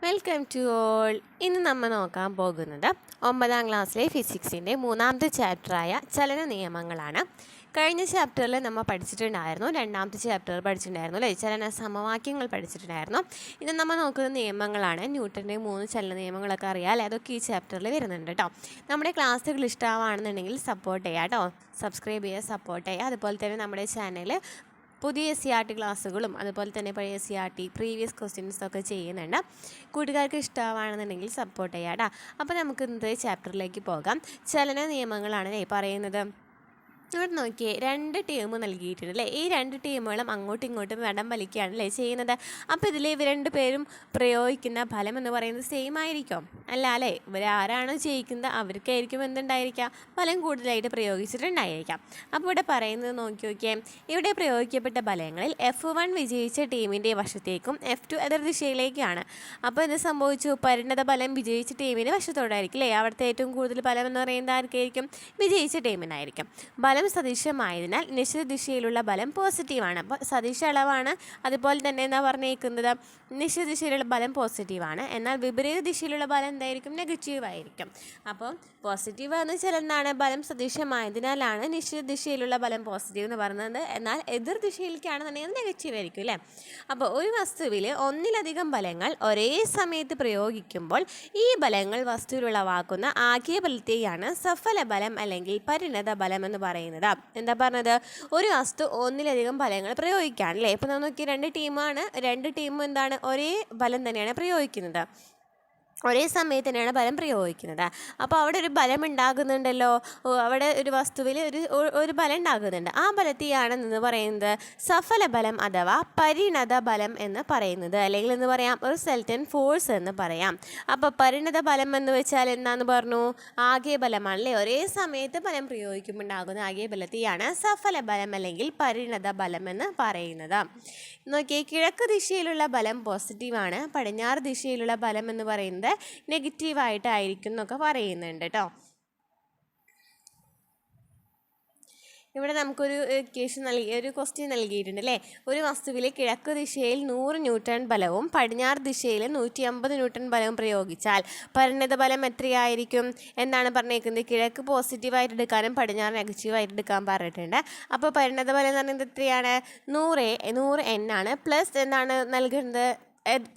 Welcome to all. ഇന്ന് നമ്മൾ നോക്കാൻ പോകുന്നത് 9ാം ക്ലാസ്സിലെ ഫിസിക്സിൻ്റെ 3ാമത്തെ ചാപ്റ്ററായ ചലന നിയമങ്ങളാണ്. കഴിഞ്ഞ ചാപ്റ്ററിൽ നമ്മൾ പഠിച്ചിട്ടുണ്ടായിരുന്നു, 2ാമത്തെ ചാപ്റ്റർ പഠിച്ചിട്ടുണ്ടായിരുന്നു അല്ലേ, ചലന സമവാക്യങ്ങൾ പഠിച്ചിട്ടുണ്ടായിരുന്നു. ഇന്ന് നമ്മൾ നോക്കുന്ന നിയമങ്ങളാണ്. ന്യൂട്ടൻ്റെ 3 ചലന നിയമങ്ങളൊക്കെ അറിയാം, അതൊക്കെ ഈ ചാപ്റ്ററിൽ വരുന്നുണ്ട് കേട്ടോ. നമ്മുടെ ക്ലാസ്സുകൾ ഇഷ്ടമാണെന്നുണ്ടെങ്കിൽ സപ്പോർട്ട് ചെയ്യുക കേട്ടോ, സബ്സ്ക്രൈബ് ചെയ്യുക, സപ്പോർട്ട് ചെയ്യുക. അതുപോലെ തന്നെ നമ്മുടെ ചാനൽ പുതിയ SCRT ക്ലാസ്സുകളും അതുപോലെ തന്നെ പഴയ SCRT പ്രീവിയസ് ക്വസ്റ്റ്യൻസൊക്കെ ചെയ്യുന്നുണ്ട്. കൂട്ടുകാർക്ക് ഇഷ്ടമാണെന്നുണ്ടെങ്കിൽ സപ്പോർട്ട് ചെയ്യാം കേട്ടോ. അപ്പോൾ നമുക്ക് ഇന്നത്തെ ചാപ്റ്ററിലേക്ക് പോകാം. ചലന നിയമങ്ങളാണ് പറയുന്നത്. ഇവിടെ നോക്കിയേ, 2 ടീം നൽകിയിട്ടുണ്ട് അല്ലേ. ഈ 2 ടീമുകളും അങ്ങോട്ടും ഇങ്ങോട്ടും വടം വലിക്കുകയാണല്ലേ ചെയ്യുന്നത്. അപ്പോൾ ഇതിൽ ഇവർ 2 പേരും പ്രയോഗിക്കുന്ന ഫലം എന്ന് പറയുന്നത് സെയിം ആയിരിക്കും അല്ല അല്ലേ. ഇവരാരാണോ ജയിക്കുന്നത് അവർക്കായിരിക്കും എന്തുണ്ടായിരിക്കാം, ഫലം കൂടുതലായിട്ട് പ്രയോഗിച്ചിട്ടുണ്ടായിരിക്കാം. അപ്പോൾ ഇവിടെ പറയുന്നത് നോക്കിയേ, ഇവിടെ പ്രയോഗിക്കപ്പെട്ട ഫലങ്ങളിൽ F1 വിജയിച്ച ടീമിൻ്റെ വശത്തേക്കും F2 എതിർ ദിശയിലേക്കാണ്. അപ്പോൾ എന്ത് സംഭവിച്ചു, പരിണത ഫലം വിജയിച്ച ടീമിൻ്റെ വശത്തോടായിരിക്കും അല്ലേ. അവിടുത്തെ ഏറ്റവും കൂടുതൽ ഫലം എന്ന് പറയുന്നത് ആർക്കായിരിക്കും, വിജയിച്ച ടീമിനായിരിക്കും. ഫലം സദിശമായതിനാൽ നിശ്ചിത ദിശയിലുള്ള ഫലം പോസിറ്റീവാണ്. അപ്പോൾ സദിശ അളവാണ്, അതുപോലെ തന്നെ എന്താ പറഞ്ഞേക്കുന്നത്, നിശ്ചിത ദിശയിലുള്ള ഫലം പോസിറ്റീവാണ്. എന്നാൽ വിപരീത ദിശയിലുള്ള ഫലം എന്തായിരിക്കും, നെഗറ്റീവായിരിക്കും. അപ്പോൾ പോസിറ്റീവ് എന്ന് വെച്ചാൽ എന്താണ്, ഫലം സദിശമായതിനാലാണ് നിശ്ചിത ദിശയിലുള്ള ഫലം പോസിറ്റീവ് എന്ന് പറയുന്നത്. എന്നാൽ എതിർ ദിശയിലേക്കാണെന്നുണ്ടെങ്കിൽ അത് നെഗറ്റീവ് ആയിരിക്കും അല്ലേ. അപ്പോൾ ഒരു വസ്തുവിൽ ഒന്നിലധികം ഫലങ്ങൾ ഒരേ സമയത്ത് പ്രയോഗിക്കുമ്പോൾ ഈ ഫലങ്ങൾ വസ്തുവിലുളവാക്കുന്ന ആകെ ഫലത്തെയാണ് സഫല ഫലം അല്ലെങ്കിൽ പരിണത ഫലം എന്ന് പറയുന്നത്. എന്താ പറഞ്ഞത്, ഒരു വസ്തു ഒന്നിലധികം ഫലങ്ങൾ പ്രയോഗിക്കുകയാണല്ലേ. ഇപ്പം നമുക്ക് 2 ടീമാണ്, 2 ടീമും എന്താണ്, ഒരേ ഫലം തന്നെയാണ് പ്രയോഗിക്കുന്നത്, ഒരേ സമയത്ത് തന്നെയാണ് ഫലം പ്രയോഗിക്കുന്നത്. അപ്പോൾ അവിടെ ഒരു ഫലം ഉണ്ടാകുന്നുണ്ടല്ലോ, അവിടെ ഒരു വസ്തുവിൽ ഒരു ഫലം ഉണ്ടാകുന്നുണ്ട്. ആ ഫലത്തെയാണ് എന്ന് പറയുന്നത് സഫല ഫലം അഥവാ പരിണത ഫലം എന്ന് പറയുന്നത്, അല്ലെങ്കിൽ എന്ന് പറയാം റിസൾട്ടൻറ്റ് ഫോഴ്സ് എന്ന് പറയാം. അപ്പോൾ പരിണത ഫലം എന്ന് വെച്ചാൽ എന്താണെന്ന് പറഞ്ഞു, ആകെ ഫലമാണല്ലേ. ഒരേ സമയത്ത് ഫലം പ്രയോഗിക്കുമ്പോൾ ഉണ്ടാകുന്ന ആകെ ഫലത്തെയാണ് സഫല ഫലം അല്ലെങ്കിൽ പരിണത ഫലം എന്ന് പറയുന്നത്. നോക്കിയേ, കിഴക്ക് ദിശയിലുള്ള ഫലം പോസിറ്റീവാണ്, പടിഞ്ഞാറ് ദിശയിലുള്ള ഫലം എന്ന് പറയുന്നത് നെഗറ്റീവായിട്ടായിരിക്കും എന്നൊക്കെ പറയുന്നുണ്ട് കേട്ടോ. ഇവിടെ നമുക്കൊരു ഒരു ക്വസ്റ്റ്യൻ നൽകിയിട്ടുണ്ട് അല്ലേ. ഒരു വസ്തുവിലെ കിഴക്ക് ദിശയിൽ 100 ന്യൂട്ടൺ ബലവും പടിഞ്ഞാറ് ദിശയിൽ 150 ന്യൂട്ടൺ ബലവും പ്രയോഗിച്ചാൽ പരിണത ഫലം എത്രയായിരിക്കും എന്നാണ് പറഞ്ഞേക്കുന്നത്. കിഴക്ക് പോസിറ്റീവായിട്ട് എടുക്കാനും പടിഞ്ഞാറ് നെഗറ്റീവായിട്ട് എടുക്കാൻ പറഞ്ഞിട്ടുണ്ട്. അപ്പോൾ പരിണത ഫലം എന്ന് പറയുന്നത് എത്രയാണ്, 100 N ആണ്. പ്ലസ് എന്താണ് നൽകുന്നത്,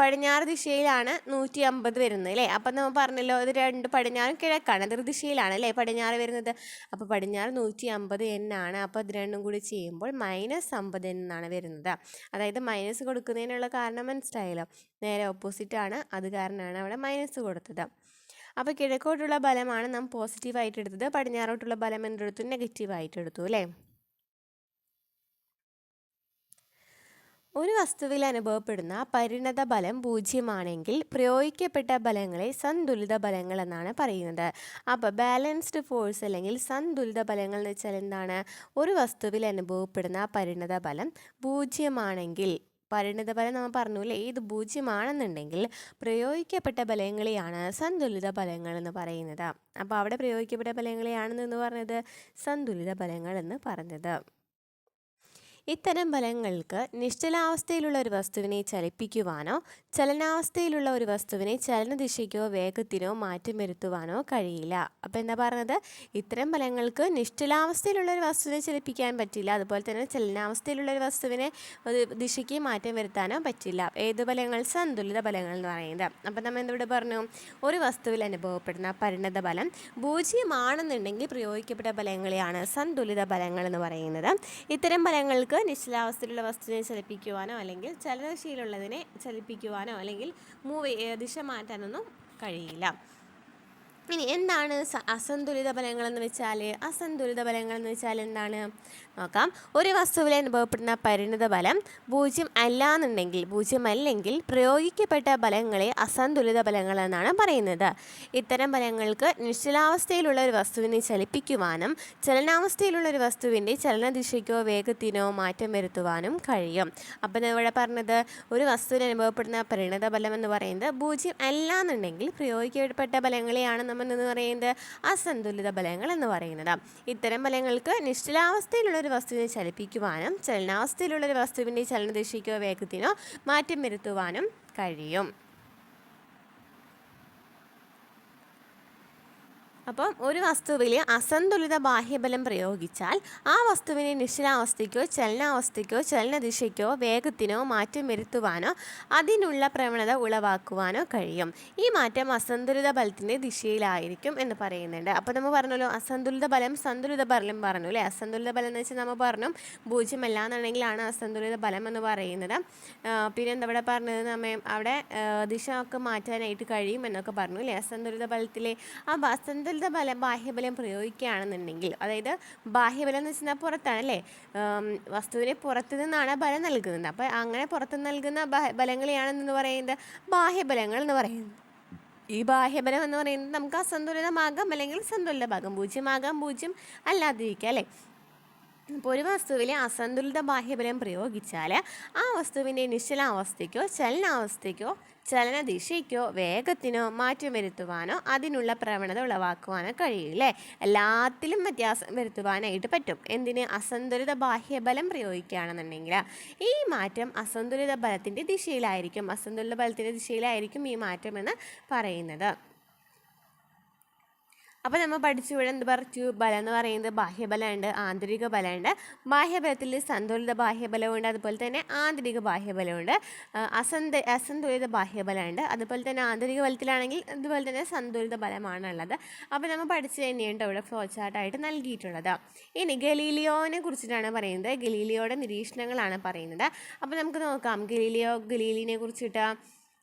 പടിഞ്ഞാറ് ദിശയിലാണ് 150 വരുന്നത് അല്ലേ. അപ്പം നമ്മൾ പറഞ്ഞല്ലോ, ഇത് 2 പടിഞ്ഞാറും കിഴക്കാണ്, എതിർ ദിശയിലാണ് അല്ലേ പടിഞ്ഞാറ് വരുന്നത്. അപ്പോൾ പടിഞ്ഞാറ് 150 N ആണ്. അപ്പോൾ ഇത് രണ്ടും കൂടി ചെയ്യുമ്പോൾ -50 N എന്നാണ് വരുന്നത്. അതായത് മൈനസ് കൊടുക്കുന്നതിനുള്ള കാരണം മനസ്സിലായല്ലോ, നേരെ ഓപ്പോസിറ്റാണ്, അത് കാരണമാണ് അവിടെ മൈനസ് കൊടുത്തത്. അപ്പോൾ കിഴക്കോട്ടുള്ള ഫലമാണ് നാം പോസിറ്റീവായിട്ട് എടുത്തത്, പടിഞ്ഞാറോട്ടുള്ള ഫലം എന്തെടുത്തു, നെഗറ്റീവായിട്ട് എടുത്തു അല്ലേ. ഒരു വസ്തുവിൽ അനുഭവപ്പെടുന്ന പരിണത ഫലം 0 പ്രയോഗിക്കപ്പെട്ട ഫലങ്ങളെ സന്തുലിത ഫലങ്ങൾ എന്നാണ് പറയുന്നത്. അപ്പോൾ ബാലൻസ്ഡ് ഫോഴ്സ് അല്ലെങ്കിൽ സന്തുലിത ഫലങ്ങൾ എന്ന് വെച്ചാൽ എന്താണ്, ഒരു വസ്തുവിൽ അനുഭവപ്പെടുന്ന പരിണത ഫലം 0 പരിണത ഫലം നമ്മൾ പറഞ്ഞു അല്ലേ, ഇത് 0 പ്രയോഗിക്കപ്പെട്ട ഫലങ്ങളെയാണ് സന്തുലിത ഫലങ്ങൾ എന്ന് പറയുന്നത്. അപ്പോൾ അവിടെ പ്രയോഗിക്കപ്പെട്ട ഫലങ്ങളെയാണെന്ന് പറഞ്ഞത് സന്തുലിത ഫലങ്ങൾ എന്ന് പറഞ്ഞത്. ഇത്തരം ഫലങ്ങൾക്ക് നിശ്ചലാവസ്ഥയിലുള്ള ഒരു വസ്തുവിനെ ചലിപ്പിക്കുവാനോ ചലനാവസ്ഥയിലുള്ള ഒരു വസ്തുവിനെ ചലനദിശയ്ക്കോ വേഗത്തിനോ മാറ്റം വരുത്തുവാനോ കഴിയില്ല. അപ്പോൾ എന്താ പറഞ്ഞത്, ഇത്തരം ഫലങ്ങൾക്ക് നിശ്ചലാവസ്ഥയിലുള്ള ഒരു വസ്തുവിനെ ചലിപ്പിക്കാൻ പറ്റില്ല, അതുപോലെ തന്നെ ചലനാവസ്ഥയിലുള്ള ഒരു വസ്തുവിനെ ദിശയ്ക്ക് മാറ്റം വരുത്താനോ പറ്റില്ല. ഏത് ഫലങ്ങൾ, സന്തുലിത ഫലങ്ങൾ എന്ന് പറയുന്നത്. അപ്പോൾ നമ്മൾ എന്തിവിടെ പറഞ്ഞു, ഒരു വസ്തുവിൽ അനുഭവപ്പെടുന്ന പരിണത ഫലം 0 പ്രയോഗിക്കപ്പെട്ട ഫലങ്ങളെയാണ് സന്തുലിത ഫലങ്ങൾ എന്ന് പറയുന്നത്. ഇത്തരം ഫലങ്ങൾക്ക് നിശ്ചലാവസ്ഥയിലുള്ള വസ്തുവിനെ ചലിപ്പിക്കുവാനോ അല്ലെങ്കിൽ ചലനശീലുള്ളതിനെ ചലിപ്പിക്കുവാനോ അല്ലെങ്കിൽ ദിശ മാറ്റാനൊന്നും കഴിയില്ല. ഇനി എന്താണ് അസന്തുലിത ഫലങ്ങളെന്ന് വെച്ചാൽ, അസന്തുലിത ഫലങ്ങളെന്ന് വെച്ചാൽ എന്താണ് നോക്കാം. ഒരു വസ്തുവിൽ അനുഭവപ്പെടുന്ന പരിണത ഫലം 0 അല്ലെങ്കിൽ പ്രയോഗിക്കപ്പെട്ട ഫലങ്ങളെ അസന്തുലിത ഫലങ്ങൾ എന്നാണ് പറയുന്നത്. ഇത്തരം ഫലങ്ങൾക്ക് നിശ്ചലാവസ്ഥയിലുള്ള ഒരു വസ്തുവിനെ ചലിപ്പിക്കുവാനും ചലനാവസ്ഥയിലുള്ള ഒരു വസ്തുവിൻ്റെ ചലനദിശയ്ക്കോ വേഗത്തിനോ മാറ്റം വരുത്തുവാനും കഴിയും. അപ്പം ഇവിടെ പറഞ്ഞത്, ഒരു വസ്തുവിന് അനുഭവപ്പെടുന്ന പരിണത ഫലം എന്ന് പറയുന്നത് 0 പ്രയോഗിക്കപ്പെട്ട ഫലങ്ങളെയാണ് എന്ന് പറയുന്നത് അസന്തുലിത ഫലങ്ങൾ എന്ന് പറയുന്നത്. ഇത്തരം ഫലങ്ങൾക്ക് നിശ്ചലാവസ്ഥയിലുള്ള ഒരു വസ്തുവിനെ ചലിപ്പിക്കുവാനും ചലനാവസ്ഥയിലുള്ള ഒരു വസ്തുവിൻ്റെ ചലനദിശയ്ക്കോ വേഗത്തിനോ മാറ്റം വരുത്തുവാനും കഴിയും. അപ്പം ഒരു വസ്തുവിൽ അസന്തുലിത ബാഹ്യബലം പ്രയോഗിച്ചാൽ ആ വസ്തുവിനെ നിശ്ചലാവസ്ഥയ്ക്കോ ചലനാവസ്ഥയ്ക്കോ ചലനദിശയ്ക്കോ വേഗത്തിനോ മാറ്റം വരുത്തുവാനോ അതിനുള്ള പ്രവണത ഉളവാക്കുവാനോ കഴിയും. ഈ മാറ്റം അസന്തുലിത ബലത്തിൻ്റെ ദിശയിലായിരിക്കും എന്ന് പറയുന്നുണ്ട്. അപ്പോൾ നമ്മൾ പറഞ്ഞല്ലോ അസന്തുലിത ബലം സന്തുലിത ബലം പറഞ്ഞു അല്ലേ. അസന്തുലിത ബലം എന്ന് വെച്ചാൽ നമ്മൾ പറഞ്ഞു പൂജ്യമല്ല എന്നുണ്ടെങ്കിലാണ് അസന്തുലിത ബലം എന്ന് പറയുന്നത്. പിന്നെ എന്താ ഇവിടെ പറഞ്ഞത് നമ്മെ അവിടെ ദിശ ഒക്കെ മാറ്റാനായിട്ട് കഴിയും എന്നൊക്കെ പറഞ്ഞു അല്ലേ. അസന്തുലിത ബലത്തിലെ അസന്തുലിത ബലം ബാഹ്യബലം പ്രയോഗിക്കുകയാണെന്നുണ്ടെങ്കിൽ, അതായത് ബാഹ്യബലം എന്ന് വെച്ചാൽ പുറത്താണ് അല്ലേ, വസ്തുവിനെ പുറത്തു നിന്നാണ് ബലം നൽകുന്നത്. അപ്പോൾ അങ്ങനെ പുറത്ത് നൽകുന്ന ബലങ്ങളെയാണെന്ന് പറയുന്നത് ബാഹ്യബലങ്ങൾ എന്ന് പറയുന്നത്. ഈ ബാഹ്യബലം എന്ന് പറയുന്നത് നമുക്ക് അസന്തുലിതമാകാം അല്ലെങ്കിൽ സന്തുലിതമാകാം, പൂജ്യമാകാം പൂജ്യം അല്ലാതിരിക്കുക അല്ലേ. അപ്പോൾ ഒരു വസ്തുവിലെ അസന്തുലിത ബാഹ്യബലം പ്രയോഗിച്ചാൽ ആ വസ്തുവിൻ്റെ നിശ്ചലാവസ്ഥയ്ക്കോ ചലനാവസ്ഥയ്ക്കോ ചലനദിശയ്ക്കോ വേഗത്തിനോ മാറ്റം വരുത്തുവാനോ അതിനുള്ള പ്രവണത ഉളവാക്കുവാനോ കഴിയില്ലേ. എല്ലാത്തിലും വ്യത്യാസം വരുത്തുവാനായിട്ട് പറ്റും. എന്തിന്? അസന്തുലിത ബാഹ്യബലം പ്രയോഗിക്കുകയാണെന്നുണ്ടെങ്കിൽ ഈ മാറ്റം അസന്തുലിത ബലത്തിൻ്റെ ദിശയിലായിരിക്കും. അസന്തുലിത ബലത്തിൻ്റെ ദിശയിലായിരിക്കും ഈ മാറ്റം എന്ന് പറയുന്നത്. അപ്പോൾ നമ്മൾ പഠിച്ചു ഇവിടെ എന്ത് പറഞ്ഞു? ബലം എന്ന് പറയുന്നത് ബാഹ്യബലമുണ്ട്, ആന്തരിക ബലമുണ്ട്. ബാഹ്യബലത്തിൽ സന്തുലിത ബാഹ്യബലമുണ്ട്, അതുപോലെ തന്നെ ആന്തരിക ബാഹ്യബലമുണ്ട്. അസന്തുലിത ബാഹ്യബലമുണ്ട്, അതുപോലെ തന്നെ ആന്തരിക ബലത്തിലാണെങ്കിൽ അതുപോലെ തന്നെ സന്തുലിത ബലമാണുള്ളത്. അപ്പോൾ നമ്മൾ പഠിച്ചു തന്നെയുണ്ട് ഇവിടെ ഫ്ലോ ചാർട്ടായിട്ട് നൽകിയിട്ടുള്ളത്. ഇനി ഗലീലിയോനെ കുറിച്ചിട്ടാണ് പറയുന്നത്. ഗലീലിയോയുടെ നിരീക്ഷണങ്ങളാണ് പറയുന്നത്. അപ്പോൾ നമുക്ക് നോക്കാം ഗലീലിനെ കുറിച്ചിട്ട്.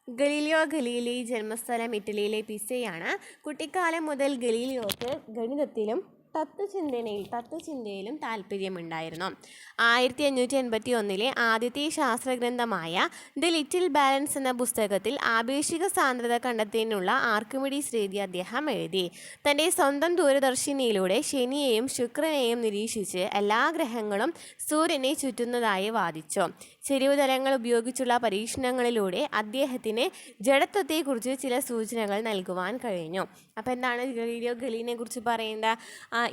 ഗലീലിയോ ഗലീലി ജന്മസ്ഥലം ഇറ്റലിയിലെ പിസയാണ്. കുട്ടിക്കാലം മുതൽ ഗലീലിയോക്ക് ഗണിതത്തിലും തത്വചിന്തയിലും താല്പര്യമുണ്ടായിരുന്നു. 1581 ആദ്യത്തെ ശാസ്ത്രഗ്രന്ഥമായ ദി ലിറ്റിൽ ബാലൻസ് എന്ന പുസ്തകത്തിൽ ആപേക്ഷിക സാന്ദ്രത കണ്ടെത്തുന്നതിനുള്ള ആർക്കിമിഡീസ് രീതി അദ്ദേഹം എഴുതി. തൻ്റെ സ്വന്തം ദൂരദർശിനിയിലൂടെ ശനിയെയും ശുക്രനെയും നിരീക്ഷിച്ച് എല്ലാ ഗ്രഹങ്ങളും സൂര്യനെ ചുറ്റുന്നതായി വാദിച്ചു. ചെരിവുതലങ്ങൾ ഉപയോഗിച്ചുള്ള പരീക്ഷണങ്ങളിലൂടെ അദ്ദേഹത്തിന് ജഡത്വത്തെക്കുറിച്ച് ചില സൂചനകൾ നൽകുവാൻ കഴിഞ്ഞു. അപ്പോൾ എന്താണ് ഗലീലിയോ ഗലീലിനെ കുറിച്ച് പറയുന്നത്?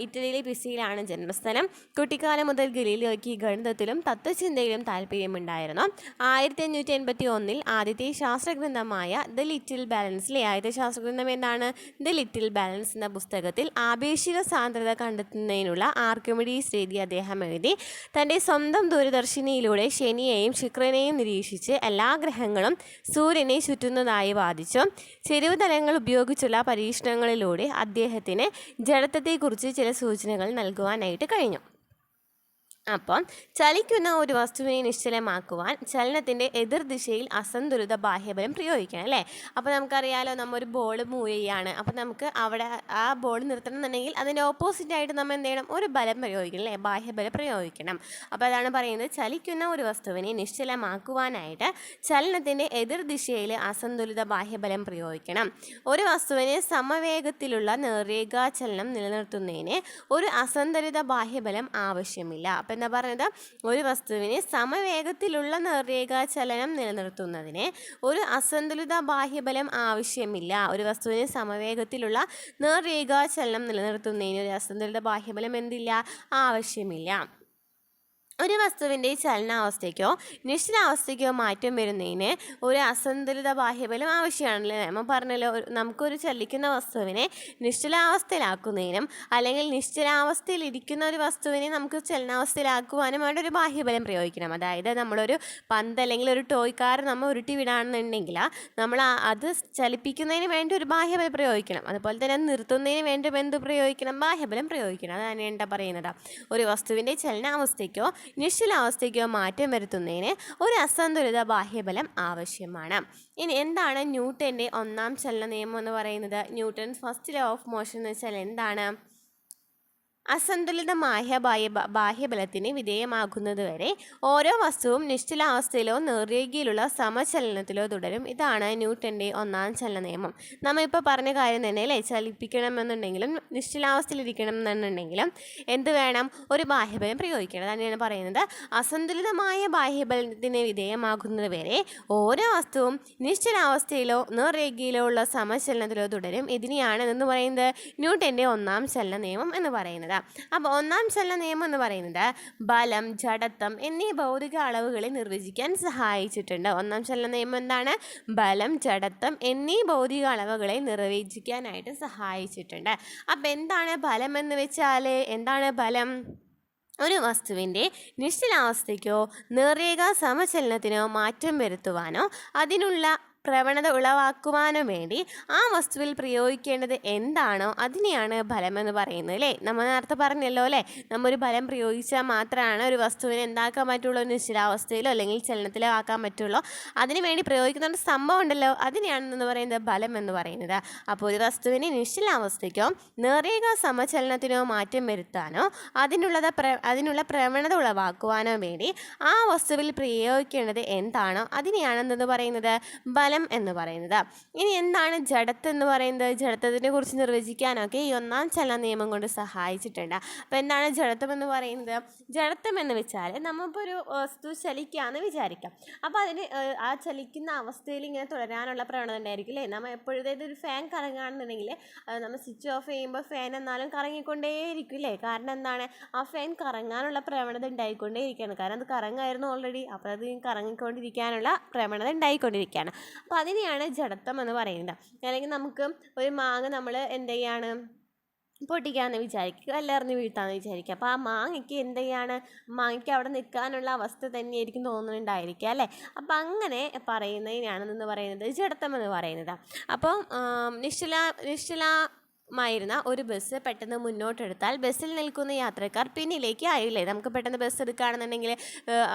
ഇറ്റലിയിലെ പിസയിലാണ് ജന്മസ്ഥലം. കുട്ടിക്കാലം മുതൽ ഗലീലിയോയ്ക്ക് ഗണിതത്തിലും തത്വചിന്തയിലും താല്പര്യമുണ്ടായിരുന്നു. 1581 ആദ്യത്തെ ശാസ്ത്രഗ്രന്ഥമായ ദ ലിറ്റിൽ ബാലൻസിലെ ആദ്യത്തെ ശാസ്ത്രഗ്രന്ഥം എന്താണ്? ദ ലിറ്റിൽ ബാലൻസ് എന്ന പുസ്തകത്തിൽ ആപേക്ഷിക സാന്ദ്രത കണ്ടെത്തുന്നതിനുള്ള ആർക്കിമിഡീസ് രീതി അദ്ദേഹം എഴുതി. തൻ്റെ സ്വന്തം ദൂരദർശിനിയിലൂടെ ശനിയെയും ശുക്രനെയും നിരീക്ഷിച്ച് എല്ലാ ഗ്രഹങ്ങളും സൂര്യനെ ചുറ്റുന്നതായി വാദിച്ചു. ചെരിവുതലങ്ങൾ ഉപയോഗിച്ചുള്ള പരീക്ഷണങ്ങളിലൂടെ അദ്ദേഹത്തിന് ജഡത്വത്തെക്കുറിച്ച് ചില സൂചനകൾ നൽകുവാനായിട്ട് കഴിഞ്ഞു. അപ്പം ചലിക്കുന്ന ഒരു വസ്തുവിനെ നിശ്ചലമാക്കുവാൻ ചലനത്തിൻ്റെ എതിർദിശയിൽ അസന്തുലിത ബാഹ്യബലം പ്രയോഗിക്കണം അല്ലേ. അപ്പോൾ നമുക്കറിയാലോ, നമ്മൾ ഒരു ബോൾ മൂവ് ചെയ്യുകയാണ്. അപ്പോൾ നമുക്ക് അവിടെ ആ ബോൾ നിർത്തണം എന്നുണ്ടെങ്കിൽ അതിൻ്റെ ഓപ്പോസിറ്റായിട്ട് നമ്മൾ എന്ത് ചെയ്യണം? ഒരു ബലം പ്രയോഗിക്കണം അല്ലേ, ബാഹ്യബലം പ്രയോഗിക്കണം. അപ്പോൾ അതാണ് പറയുന്നത്, ചലിക്കുന്ന ഒരു വസ്തുവിനെ നിശ്ചലമാക്കുവാനായിട്ട് ചലനത്തിൻ്റെ എതിർദിശയിൽ അസന്തുലിത ബാഹ്യബലം പ്രയോഗിക്കണം. ഒരു വസ്തുവിനെ സമവേഗത്തിലുള്ള നേർരേഖാചലനം നിലനിർത്തുന്നതിന് ഒരു അസന്തുലിത ബാഹ്യബലം ആവശ്യമില്ല. എന്താ പറയുന്നത്? ഒരു വസ്തുവിനെ സമവേഗത്തിലുള്ള നേർരേഖാചലനം നിലനിർത്തുന്നതിന് ഒരു അസന്തുലിത ബാഹ്യബലം ആവശ്യമില്ല. ഒരു വസ്തുവിനെ സമവേഗത്തിലുള്ള നേർരേഖാചലനം നിലനിർത്തുന്നതിന് ഒരു അസന്തുലിത ബാഹ്യബലം എന്തില്ല? ആവശ്യമില്ല. ഒരു വസ്തുവിൻ്റെ ചലനാവസ്ഥയ്ക്കോ നിശ്ചലാവസ്ഥയ്ക്കോ മാറ്റം വരുന്നതിന് ഒരു അസന്തുലിത ബാഹ്യബലം ആവശ്യമാണല്ലേ. നമ്മൾ പറഞ്ഞല്ലോ, നമുക്കൊരു ചലിക്കുന്ന വസ്തുവിനെ നിശ്ചലാവസ്ഥയിലാക്കുന്നതിനും അല്ലെങ്കിൽ നിശ്ചലാവസ്ഥയിൽ ഇരിക്കുന്ന ഒരു വസ്തുവിനെ നമുക്ക് ചലനാവസ്ഥയിലാക്കുവാനും വേണ്ട ഒരു ബാഹ്യബലം പ്രയോഗിക്കണം. അതായത് നമ്മളൊരു പന്ത് അല്ലെങ്കിൽ ഒരു ടോയ് കാർ നമ്മൾ ഉരുട്ടി വിടാണെന്നുണ്ടെങ്കിൽ നമ്മൾ അത് ചലിപ്പിക്കുന്നതിന് വേണ്ടി ഒരു ബാഹ്യബലം പ്രയോഗിക്കണം. അതുപോലെ തന്നെ നിർത്തുന്നതിന് വേണ്ടി എന്ത് പ്രയോഗിക്കണം? ബാഹ്യബലം പ്രയോഗിക്കണം. അതാണ് എന്താ പറയുന്നത്? ഒരു വസ്തുവിൻ്റെ ചലനാവസ്ഥയ്ക്കോ നിശ്ചലാവസ്ഥയ്ക്കോ മാറ്റം വരുത്തുന്നതിന് ഒരു അസന്തുലിത ബാഹ്യബലം ആവശ്യമാണ്. ഇനി എന്താണ് ന്യൂട്ടൻ്റെ ഒന്നാം ചലന നിയമം എന്ന് പറയുന്നത്? Newton's first law of motion എന്ന് വെച്ചാൽ എന്താണ്? അസന്തുലിതമായ ബാഹ്യബലത്തിന് വിധേയമാകുന്നതുവരെ ഓരോ വസ്തുവും നിശ്ചലാവസ്ഥയിലോ നേർരേഖയിലുള്ള സമചലനത്തിലോ തുടരും. ഇതാണ് ന്യൂട്ടൻ്റെ ഒന്നാം ചലന നിയമം. നമ്മൾ ഇപ്പോൾ പറഞ്ഞ കാര്യം തന്നെ അല്ലേ, ചലിപ്പിക്കണമെന്നുണ്ടെങ്കിലും നിശ്ചലാവസ്ഥയിലിരിക്കണം എന്നുണ്ടെങ്കിലും എന്ത് വേണം? ഒരു ബാഹ്യബലം പ്രയോഗിക്കണം. തന്നെയാണ് പറയുന്നത്, അസന്തുലിതമായ ബാഹ്യബലത്തിന് വിധേയമാകുന്നതുവരെ ഓരോ വസ്തുവും നിശ്ചലാവസ്ഥയിലോ നേർരേഖയിലോ ഉള്ള സമചലനത്തിലോ തുടരും. ഇതിനെയാണ് എന്ന് പറയുന്നത് ന്യൂട്ടൻ്റെ ഒന്നാം ചലന നിയമം എന്ന് പറയുന്നത്. പറയുന്നത്. അപ്പോൾ ഒന്നാം ചലന നിയമം എന്ന് പറയുന്നത് ബലം, ജഡത്വം എന്നീ ഭൗതിക അളവുകളെ നിർവചിക്കാൻ സഹായിച്ചിട്ടുണ്ട്. ഒന്നാം ചലന നിയമം എന്താണ്? ബലം, ജഡത്വം എന്നീ ഭൗതിക അളവുകളെ നിർവചിക്കാനായിട്ട് സഹായിച്ചിട്ടുണ്ട്. അപ്പം എന്താണ് ബലം എന്ന് വെച്ചാൽ? എന്താണ് ബലം? ഒരു വസ്തുവിൻ്റെ നിശ്ചലാവസ്ഥയ്ക്കോ നേർരേഖ സമചലനത്തിനോ മാറ്റം വരുത്തുവാനോ അതിനുള്ള പ്രവണത ഉളവാക്കുവാനോ വേണ്ടി ആ വസ്തുവിൽ പ്രയോഗിക്കേണ്ടത് എന്താണോ അതിനെയാണ് ബലമെന്ന് പറയുന്നത് അല്ലേ? നമ്മൾ നേരത്തെ പറഞ്ഞല്ലോ അല്ലേ, നമ്മൊരു ബലം പ്രയോഗിച്ചാൽ മാത്രമാണ് ഒരു വസ്തുവിനെ എന്താക്കാൻ പറ്റുള്ളൂ, നിശ്ചലാവസ്ഥയിലോ അല്ലെങ്കിൽ ചലനത്തിലോ ആക്കാൻ പറ്റുള്ളൂ. അതിനു വേണ്ടി പ്രയോഗിക്കുന്ന ഒരു സംഭവം ഉണ്ടല്ലോ, അതിനെയാണെന്ന് പറയുന്നത് ബലം എന്ന് പറയുന്നത്. അപ്പോൾ ഒരു വസ്തുവിനെ നിശ്ചലാവസ്ഥയ്ക്കോ നേർരേഖ സമചലനത്തിനോ മാറ്റം വരുത്താനോ അതിനുള്ള പ്രവണത ഉളവാക്കുവാനോ വേണ്ടി ആ വസ്തുവിൽ പ്രയോഗിക്കേണ്ടത് എന്താണോ അതിനെയാണെന്ന് പറയുന്നത് ബലം എന്ന് പറയുന്നത്. ഇനി എന്താണ് ജഡത്വം എന്ന് പറയുന്നത്? ജഡത്വത്തിനെ കുറിച്ച് നിർവചിക്കാനൊക്കെ ഈ ഒന്നാം ചലന നിയമം കൊണ്ട് സഹായിച്ചിട്ടുണ്ട്. അപ്പോൾ എന്താണ് ജഡത്വം എന്ന് പറയുന്നത്? ജഡത്വം എന്ന് വെച്ചാൽ നമ്മളിപ്പോൾ ഒരു വസ്തു ചലിക്കുകയാണെന്ന് വിചാരിക്കാം. അപ്പോൾ അതിന് ആ ചലിക്കുന്ന അവസ്ഥയിൽ ഇങ്ങനെ തുടരാനുള്ള പ്രവണത ഉണ്ടായിരിക്കും അല്ലേ? നമ്മൾ എപ്പോഴത്തേക്കും ഒരു ഫാൻ കറങ്ങുകയാണെന്നുണ്ടെങ്കിൽ നമ്മൾ സ്വിച്ച് ഓഫ് ചെയ്യുമ്പോൾ ഫാൻ എന്നാലും കറങ്ങിക്കൊണ്ടേയിരിക്കും അല്ലേ? കാരണം എന്താണ്? ആ ഫാൻ കറങ്ങാനുള്ള പ്രവണത ഉണ്ടായിക്കൊണ്ടേയിരിക്കുകയാണ്. കാരണം അത് കറങ്ങായിരുന്നു ഓൾറെഡി, അപ്പോൾ അത് കറങ്ങിക്കൊണ്ടിരിക്കാനുള്ള പ്രവണത ഉണ്ടായിക്കൊണ്ടിരിക്കുകയാണ്. അപ്പോൾ അതിനെയാണ് ജഡത്വം എന്ന് പറയുന്നത്. അല്ലെങ്കിൽ നമുക്ക് ഒരു മാങ്ങ നമ്മൾ എന്ത് ചെയ്യാണ്, പൊട്ടിക്കാമെന്ന് വിചാരിക്കുക, എല്ലെറിഞ്ഞ് വീഴ്ത്താമെന്ന് വിചാരിക്കുക. അപ്പോൾ ആ മാങ്ങയ്ക്ക് എന്ത് ചെയ്യാണ്, മാങ്ങയ്ക്ക് അവിടെ നിൽക്കാനുള്ള അവസ്ഥ തന്നെയായിരിക്കും തോന്നുന്നുണ്ടായിരിക്കുക അല്ലേ? അപ്പം അങ്ങനെ പറയുന്നതിനാണെന്ന് പറയുന്നത് ജഡത്വം എന്ന് പറയുന്നത്. അപ്പം നിശ്ചലമായിരുന്ന ഒരു ബസ് പെട്ടെന്ന് മുന്നോട്ടെടുത്താൽ ബസ്സിൽ നിൽക്കുന്ന യാത്രക്കാർ പിന്നിലേക്ക് ആയില്ലേ? നമുക്ക് പെട്ടെന്ന് ബസ് എടുക്കുകയാണെന്നുണ്ടെങ്കിൽ